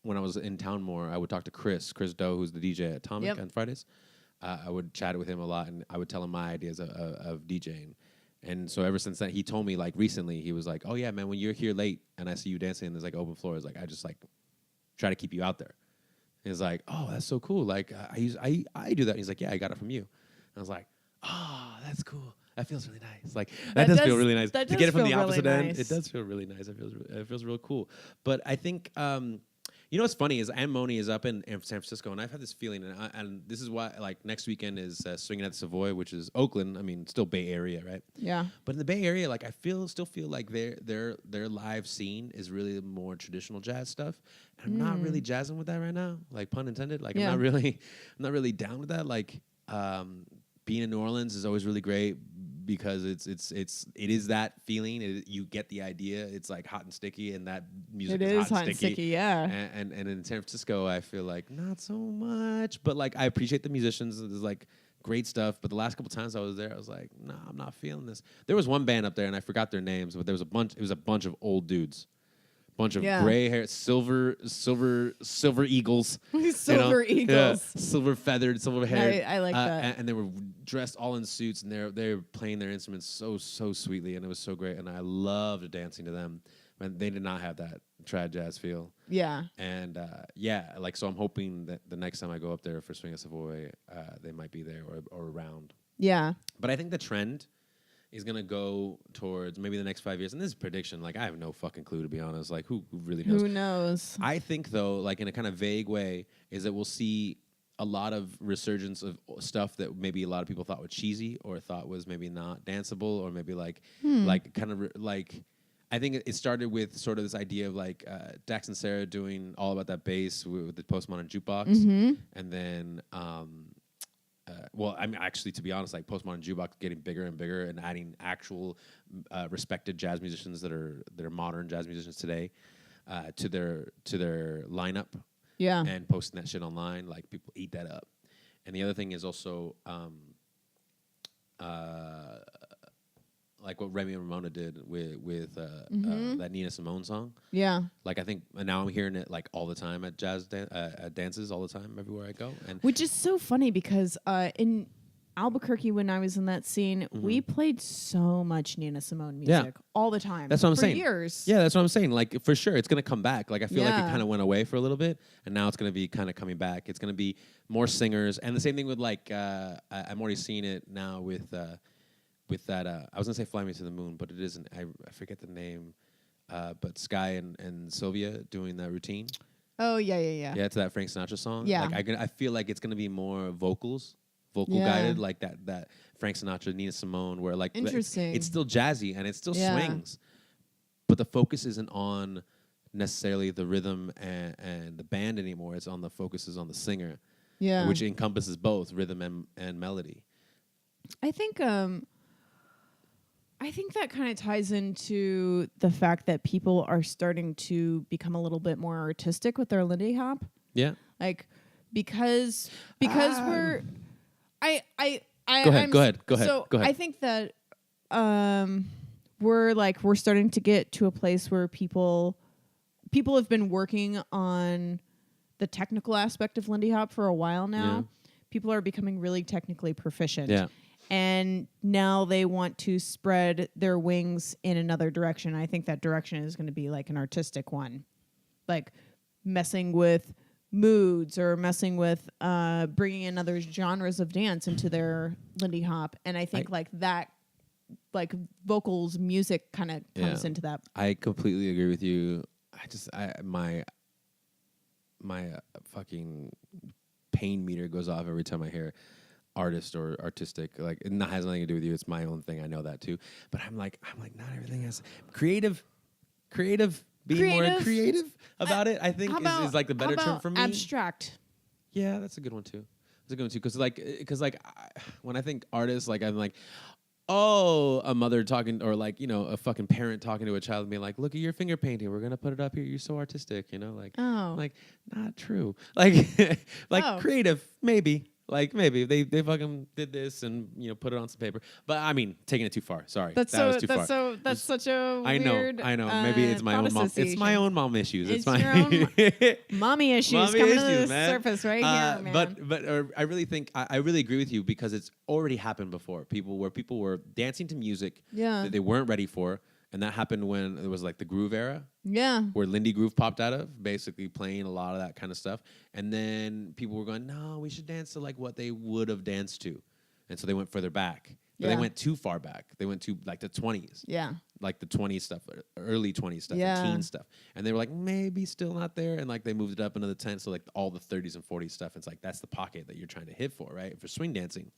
when I was in town more, I would talk to Chris Doe, who's the DJ at Atomic on Fridays. I would chat with him a lot, and I would tell him my ideas of DJing. And so ever since then, he told me like recently, he was like, "Oh yeah, man, when you're here late and I see you dancing, and there's like open floors, like I just like try to keep you out there." And he's like, "Oh, that's so cool. Like I do that." And he's like, "Yeah, I got it from you." And I was like, "Oh, that's cool. That feels really nice. Like that does feel really nice to get it from the opposite end. It does feel really nice. It feels real cool." But I think what's funny is Moni is up in San Francisco, and I've had this feeling, and this is why like next weekend is Swinging at the Savoy, which is Oakland. I mean, still Bay Area, right? Yeah. But in the Bay Area, like I still feel like their live scene is really more traditional jazz stuff. And I'm not really jazzing with that right now, like pun intended. Like I'm not really down with that. Like being in New Orleans is always really great because it is that feeling. You get the idea. It's like hot and sticky, and that music is hot and sticky. Yeah. And in San Francisco, I feel like not so much, but like I appreciate the musicians. There's like great stuff. But the last couple times I was there, I was like, nah, I'm not feeling this. There was one band up there, and I forgot their names, but there was a bunch. It was a bunch of old dudes. Bunch of gray hair, silver eagles, silver feathered, silver haired. I like that. And they were dressed all in suits, and they were playing their instruments so sweetly, and it was so great. And I loved dancing to them. And they did not have that trad jazz feel. Yeah. And like so, I'm hoping that the next time I go up there for Swing at Savoy, they might be there or around. Yeah. But I think the trend is going to go towards maybe the next 5 years. And this is prediction. Like, I have no fucking clue, to be honest. Like, who really knows? Who knows? I think, though, like in a kind of vague way, is that we'll see a lot of resurgence of stuff that maybe a lot of people thought was cheesy or thought was maybe not danceable or maybe like kind of like... I think it started with sort of this idea of like Dax and Sarah doing All About That Bass with the Postmodern Jukebox. And then... I mean, actually, to be honest, like Postmodern Jukebox getting bigger and bigger and adding actual respected jazz musicians that are modern jazz musicians today to their lineup. Yeah. And posting that shit online, like people eat that up. And the other thing is also like what Remy and Ramona did with that Nina Simone song. Yeah. Like I think now I'm hearing it like all the time at at dances all the time everywhere I go. And which is so funny because in Albuquerque when I was in that scene, we played so much Nina Simone music all the time. That's what I'm saying. For years. Yeah, that's what I'm saying. Like for sure, it's gonna come back. Like I feel like it Yeah. kind of went away for a little bit, and now it's gonna be kind of coming back. It's gonna be more singers, and the same thing with like I'm already seeing it now with that. I was gonna say "Fly Me to the Moon," but it isn't. I forget the name. But Sky and Sylvia doing that routine. Oh yeah. Yeah, to that Frank Sinatra song. Yeah. Like I feel like it's gonna be more vocal Yeah. guided, like that Frank Sinatra, Nina Simone, where like Interesting. it's still jazzy and it still Yeah. swings, but the focus isn't on necessarily the rhythm and the band anymore. It's on the focus is on the singer, Yeah. which encompasses both rhythm and melody. I think that kind of ties into the fact that people are starting to become a little bit more artistic with their Lindy Hop. Yeah. Like because we're Go ahead. So Go ahead. I think that we're starting to get to a place where people have been working on the technical aspect of Lindy Hop for a while now. Yeah. People are becoming really technically proficient. Yeah. And now they want to spread their wings in another direction. I think that direction is going to be like an artistic one, like messing with moods or messing with bringing in other genres of dance into their Lindy Hop. And I think like that, like vocals, music kind of comes into that. I completely agree with you. My fucking pain meter goes off every time I hear artist or artistic. Like it has nothing to do with you. It's my own thing. I know that too. But I'm like not everything has creative. Being more creative about it, I think is like the better term for me. Abstract. Yeah, that's a good one too. That's a good one too. Because when I think artists, like I'm like, oh, a mother talking or like a fucking parent talking to a child and being like, look at your finger painting. We're gonna put it up here. You're so artistic. Like not true. Like creative maybe. Like maybe they fucking did this and put it on some paper, but I mean taking it too far. Sorry, that's was too far. That's such a weird. I know. Maybe it's my own mom. It's my own mom issues. It's my your own mommy issues coming to the surface right here, man. But I really think I really agree with you because it's already happened before. People were dancing to music that they weren't ready for. And that happened when it was like the groove era. Yeah. Where Lindy Groove popped out of, basically playing a lot of that kind of stuff. And then people were going, no, we should dance to like what they would have danced to. And so they went further back. But they went too far back. They went to like the 20s. Yeah. Like the 20s stuff, early 20s stuff, and teen stuff. And they were like, maybe still not there. And like they moved it up into the 10s. So like all the 30s and 40s stuff. It's like that's the pocket that you're trying to hit for, right? For swing dancing.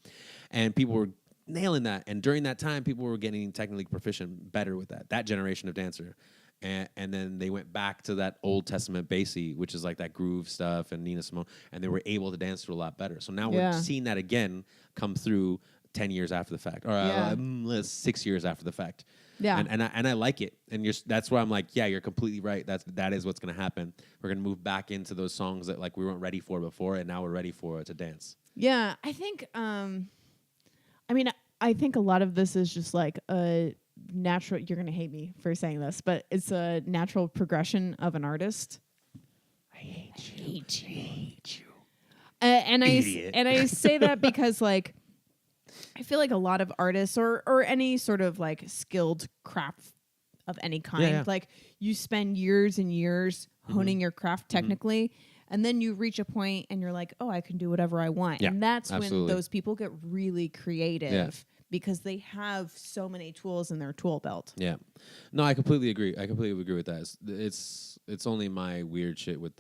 And people were nailing that, and during that time people were getting technically proficient better with that generation of dancer, and then they went back to that Old Testament bassy, which is like that groove stuff and Nina Simone, and they were able to dance to a lot better. So now we're seeing that again come through 10 years after the fact, or 6 years after the fact. And I like it, and that's why I'm like, yeah, you're completely right. That is what's gonna happen. We're gonna move back into those songs that like we weren't ready for before, and now we're ready for to dance. Yeah, I think I think a lot of this is just like a natural, you're going to hate me for saying this, but it's a natural progression of an artist. I hate you. And I say that because like, I feel like a lot of artists or any sort of like skilled craft of any kind, like you spend years and years honing your craft technically. And then you reach a point and you're like, oh, I can do whatever I want. Yeah, and that's when those people get really creative because they have so many tools in their tool belt. Yeah. No, I completely agree. I completely agree with that. It's only my weird shit with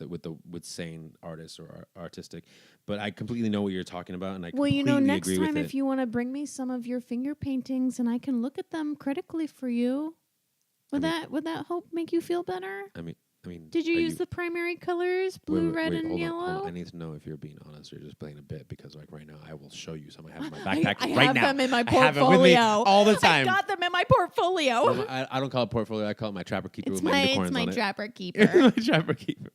saying artists or artistic. But I completely know what you're talking about, and I completely agree with it. Next time if you want to bring me some of your finger paintings and I can look at them critically for you, would that hope make you feel better? I mean, did you use the primary colors, blue, red, and yellow? Hold on. I need to know if you're being honest or just playing a bit, because like right now I will show you some I have in my backpack I right have now. them in my I have them with me portfolio all the time. I got them in my portfolio. No, I don't call it portfolio. I call it my trapper keeper with my unicorns on it. It's my trapper keeper. My trapper keeper.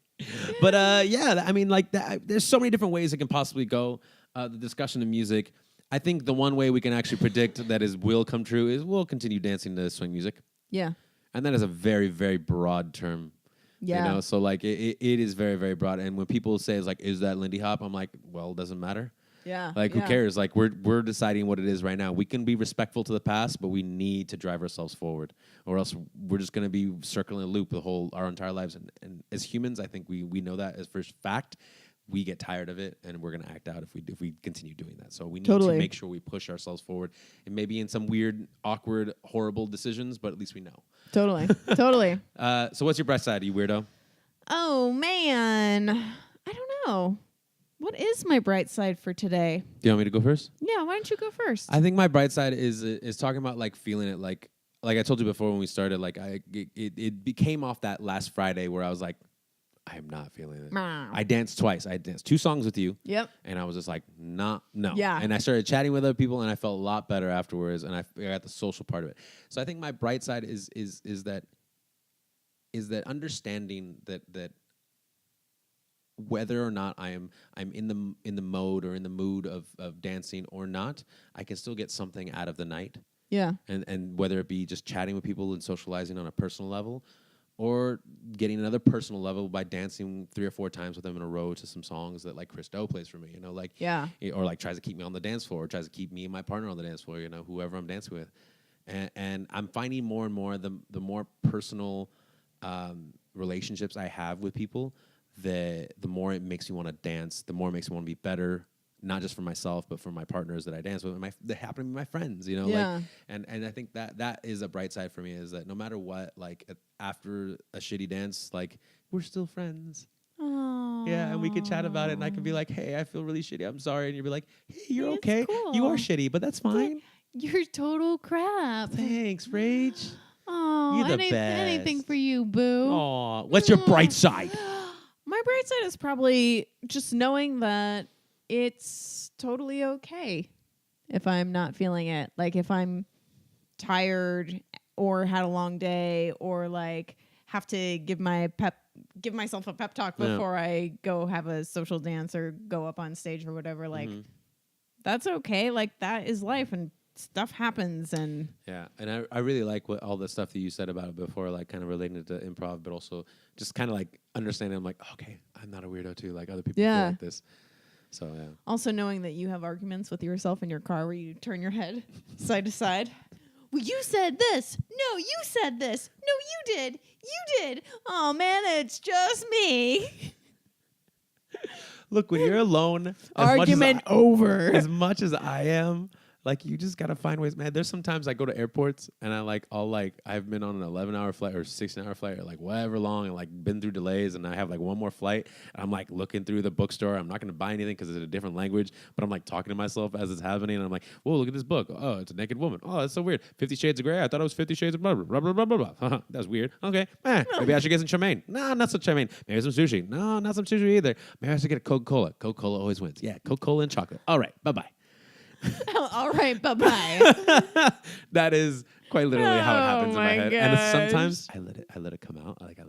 But I mean, like that. There's so many different ways it can possibly go. the discussion of music. I think the one way we can actually predict that will come true is we'll continue dancing to swing music. Yeah. And that is a very, very broad term. Yeah. You know, so like it is very, very broad. And when people say it's like, is that Lindy Hop? I'm like, well, it doesn't matter. Yeah. Like, who cares? Like, we're deciding what it is right now. We can be respectful to the past, but we need to drive ourselves forward, or else we're just going to be circling a loop our entire lives. And as humans, I think we know that as first fact. We get tired of it, and we're going to act out if we continue doing that. So we need to make sure we push ourselves forward, and maybe in some weird, awkward, horrible decisions, but at least we know. Totally. So what's your bright side, you weirdo? Oh, man. I don't know. What is my bright side for today? Do you want me to go first? Yeah, why don't you go first? I think my bright side is talking about like feeling it, like I told you before when we started, like it became off that last Friday where I was like, I am not feeling it. I danced twice. I danced 2 songs with you. Yep. And I was just like, no. Yeah. And I started chatting with other people, and I felt a lot better afterwards, and I got the social part of it. So I think my bright side is that understanding that whether or not I'm in the mode or in the mood of dancing or not, I can still get something out of the night. Yeah. And whether it be just chatting with people and socializing on a personal level, or getting another personal level by dancing 3 or 4 times with them in a row to some songs that like Chris Do plays for me, you know, like, or like tries to keep me on the dance floor, or tries to keep me and my partner on the dance floor, you know, whoever I'm dancing with. And I'm finding more and more the more personal relationships I have with people, the more it makes me want to dance, the more it makes me want to be better, not just for myself, but for my partners that I dance with, and that happen to be my friends, you know. Like, and I think that is a bright side for me, is that no matter what, like after a shitty dance, like we're still friends. Aww. Yeah, and we could chat about it, and I can be like, hey, I feel really shitty, I'm sorry, and you'll be like, hey, you're okay, cool. You are shitty, but that's fine. You're total crap. Thanks, Rach. Oh, You're the best. Anything for you, boo. Aw, what's your bright side? My bright side is probably just knowing that it's totally okay if I'm not feeling it. Like if I'm tired or had a long day, or like have to give myself a pep talk before I go have a social dance or go up on stage or whatever. Like that's okay. Like that is life, and stuff happens. And and I really like all the stuff that you said about it before, like kind of relating to improv, but also just kind of like understanding. I'm like, okay, I'm not a weirdo too. Like other people feel like this. So yeah. Also knowing that you have arguments with yourself in your car where you turn your head side to side. Well, you said this. No, you said this. No, you did. You did. Oh man, it's just me. Look, when you're alone, argument over. As much as I am, like you just gotta find ways, man. There's sometimes I go to airports and I've been on an 11-hour flight or 16-hour flight or like whatever long, and like been through delays, and I have like one more flight. And I'm like looking through the bookstore. I'm not gonna buy anything because it's a different language, but I'm like talking to myself as it's happening. And I'm like, whoa, look at this book. Oh, it's a naked woman. Oh, that's so weird. 50 Shades of Grey. I thought it was 50 Shades of blah blah blah blah blah blah. That's weird. Okay, maybe I should get some chow No, not some chow Maybe some sushi. No, not some sushi either. Maybe I should get a Coca-Cola. Coca-Cola always wins. Yeah, Coca-Cola and chocolate. All right, bye bye. All right, bye-bye. That is quite literally how it happens in my head. Gosh. And sometimes I let it come out. Like I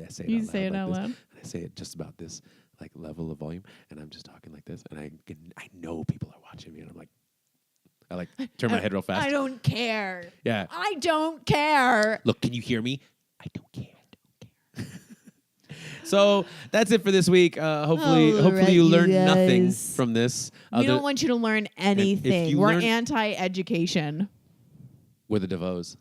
say it you out loud. say it like out this. loud? And I say it just about this like level of volume, and I'm just talking like this, and I know people are watching me, and I like turn my head real fast. I don't care. Yeah. I don't care. Look, can you hear me? I don't care. So that's it for this week. Hopefully you learned nothing from this. We don't want you to learn anything. We're anti-education. We're the DeVos.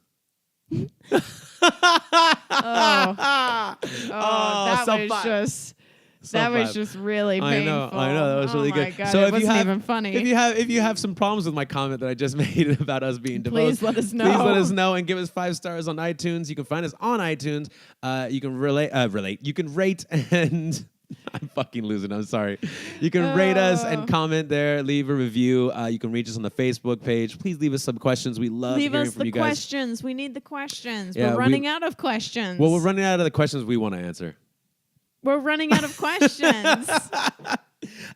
That was just really painful. I know. That was really good. God, so it wasn't even funny. If you have some problems with my comment that I just made about us being DeVos, please let us know. Please let us know and give us 5 stars on iTunes. You can find us on iTunes. You can relate. You can rate and. I'm fucking losing. I'm sorry. You can rate us and comment there. Leave a review. You can reach us on the Facebook page. Please leave us some questions. We love hearing from you guys. Leave us the questions. We need the questions. Yeah, we're running out of questions. Well, we're running out of the questions we want to answer. We're running out of questions.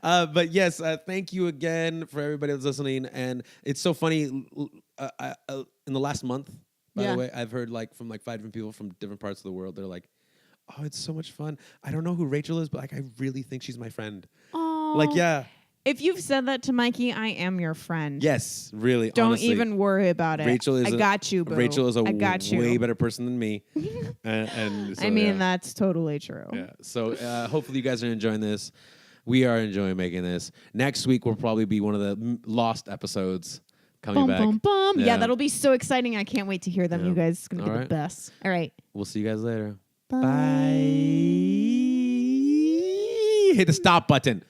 But yes, thank you again for everybody that's listening. And it's so funny. In the last month, by the way, I've heard from 5 different people from different parts of the world. They're like, "Oh, it's so much fun. I don't know who Rachel is, but I really think she's my friend." Oh, yeah. If you've said that to Mikey, I am your friend. Yes, really. Don't honestly, even worry about it. Rachel is I got you, boo. Rachel is a I got you. way better person than me. and so, I mean, yeah. that's totally true. Yeah. So hopefully you guys are enjoying this. We are enjoying making this. Next week will probably be one of the lost episodes coming back. Bum, bum. Yeah, Yeah. that'll be so exciting. I can't wait to hear them. Yeah. You guys, it's going to All be right. the best. All right. We'll see you guys later. Bye. Bye. Hit the stop button.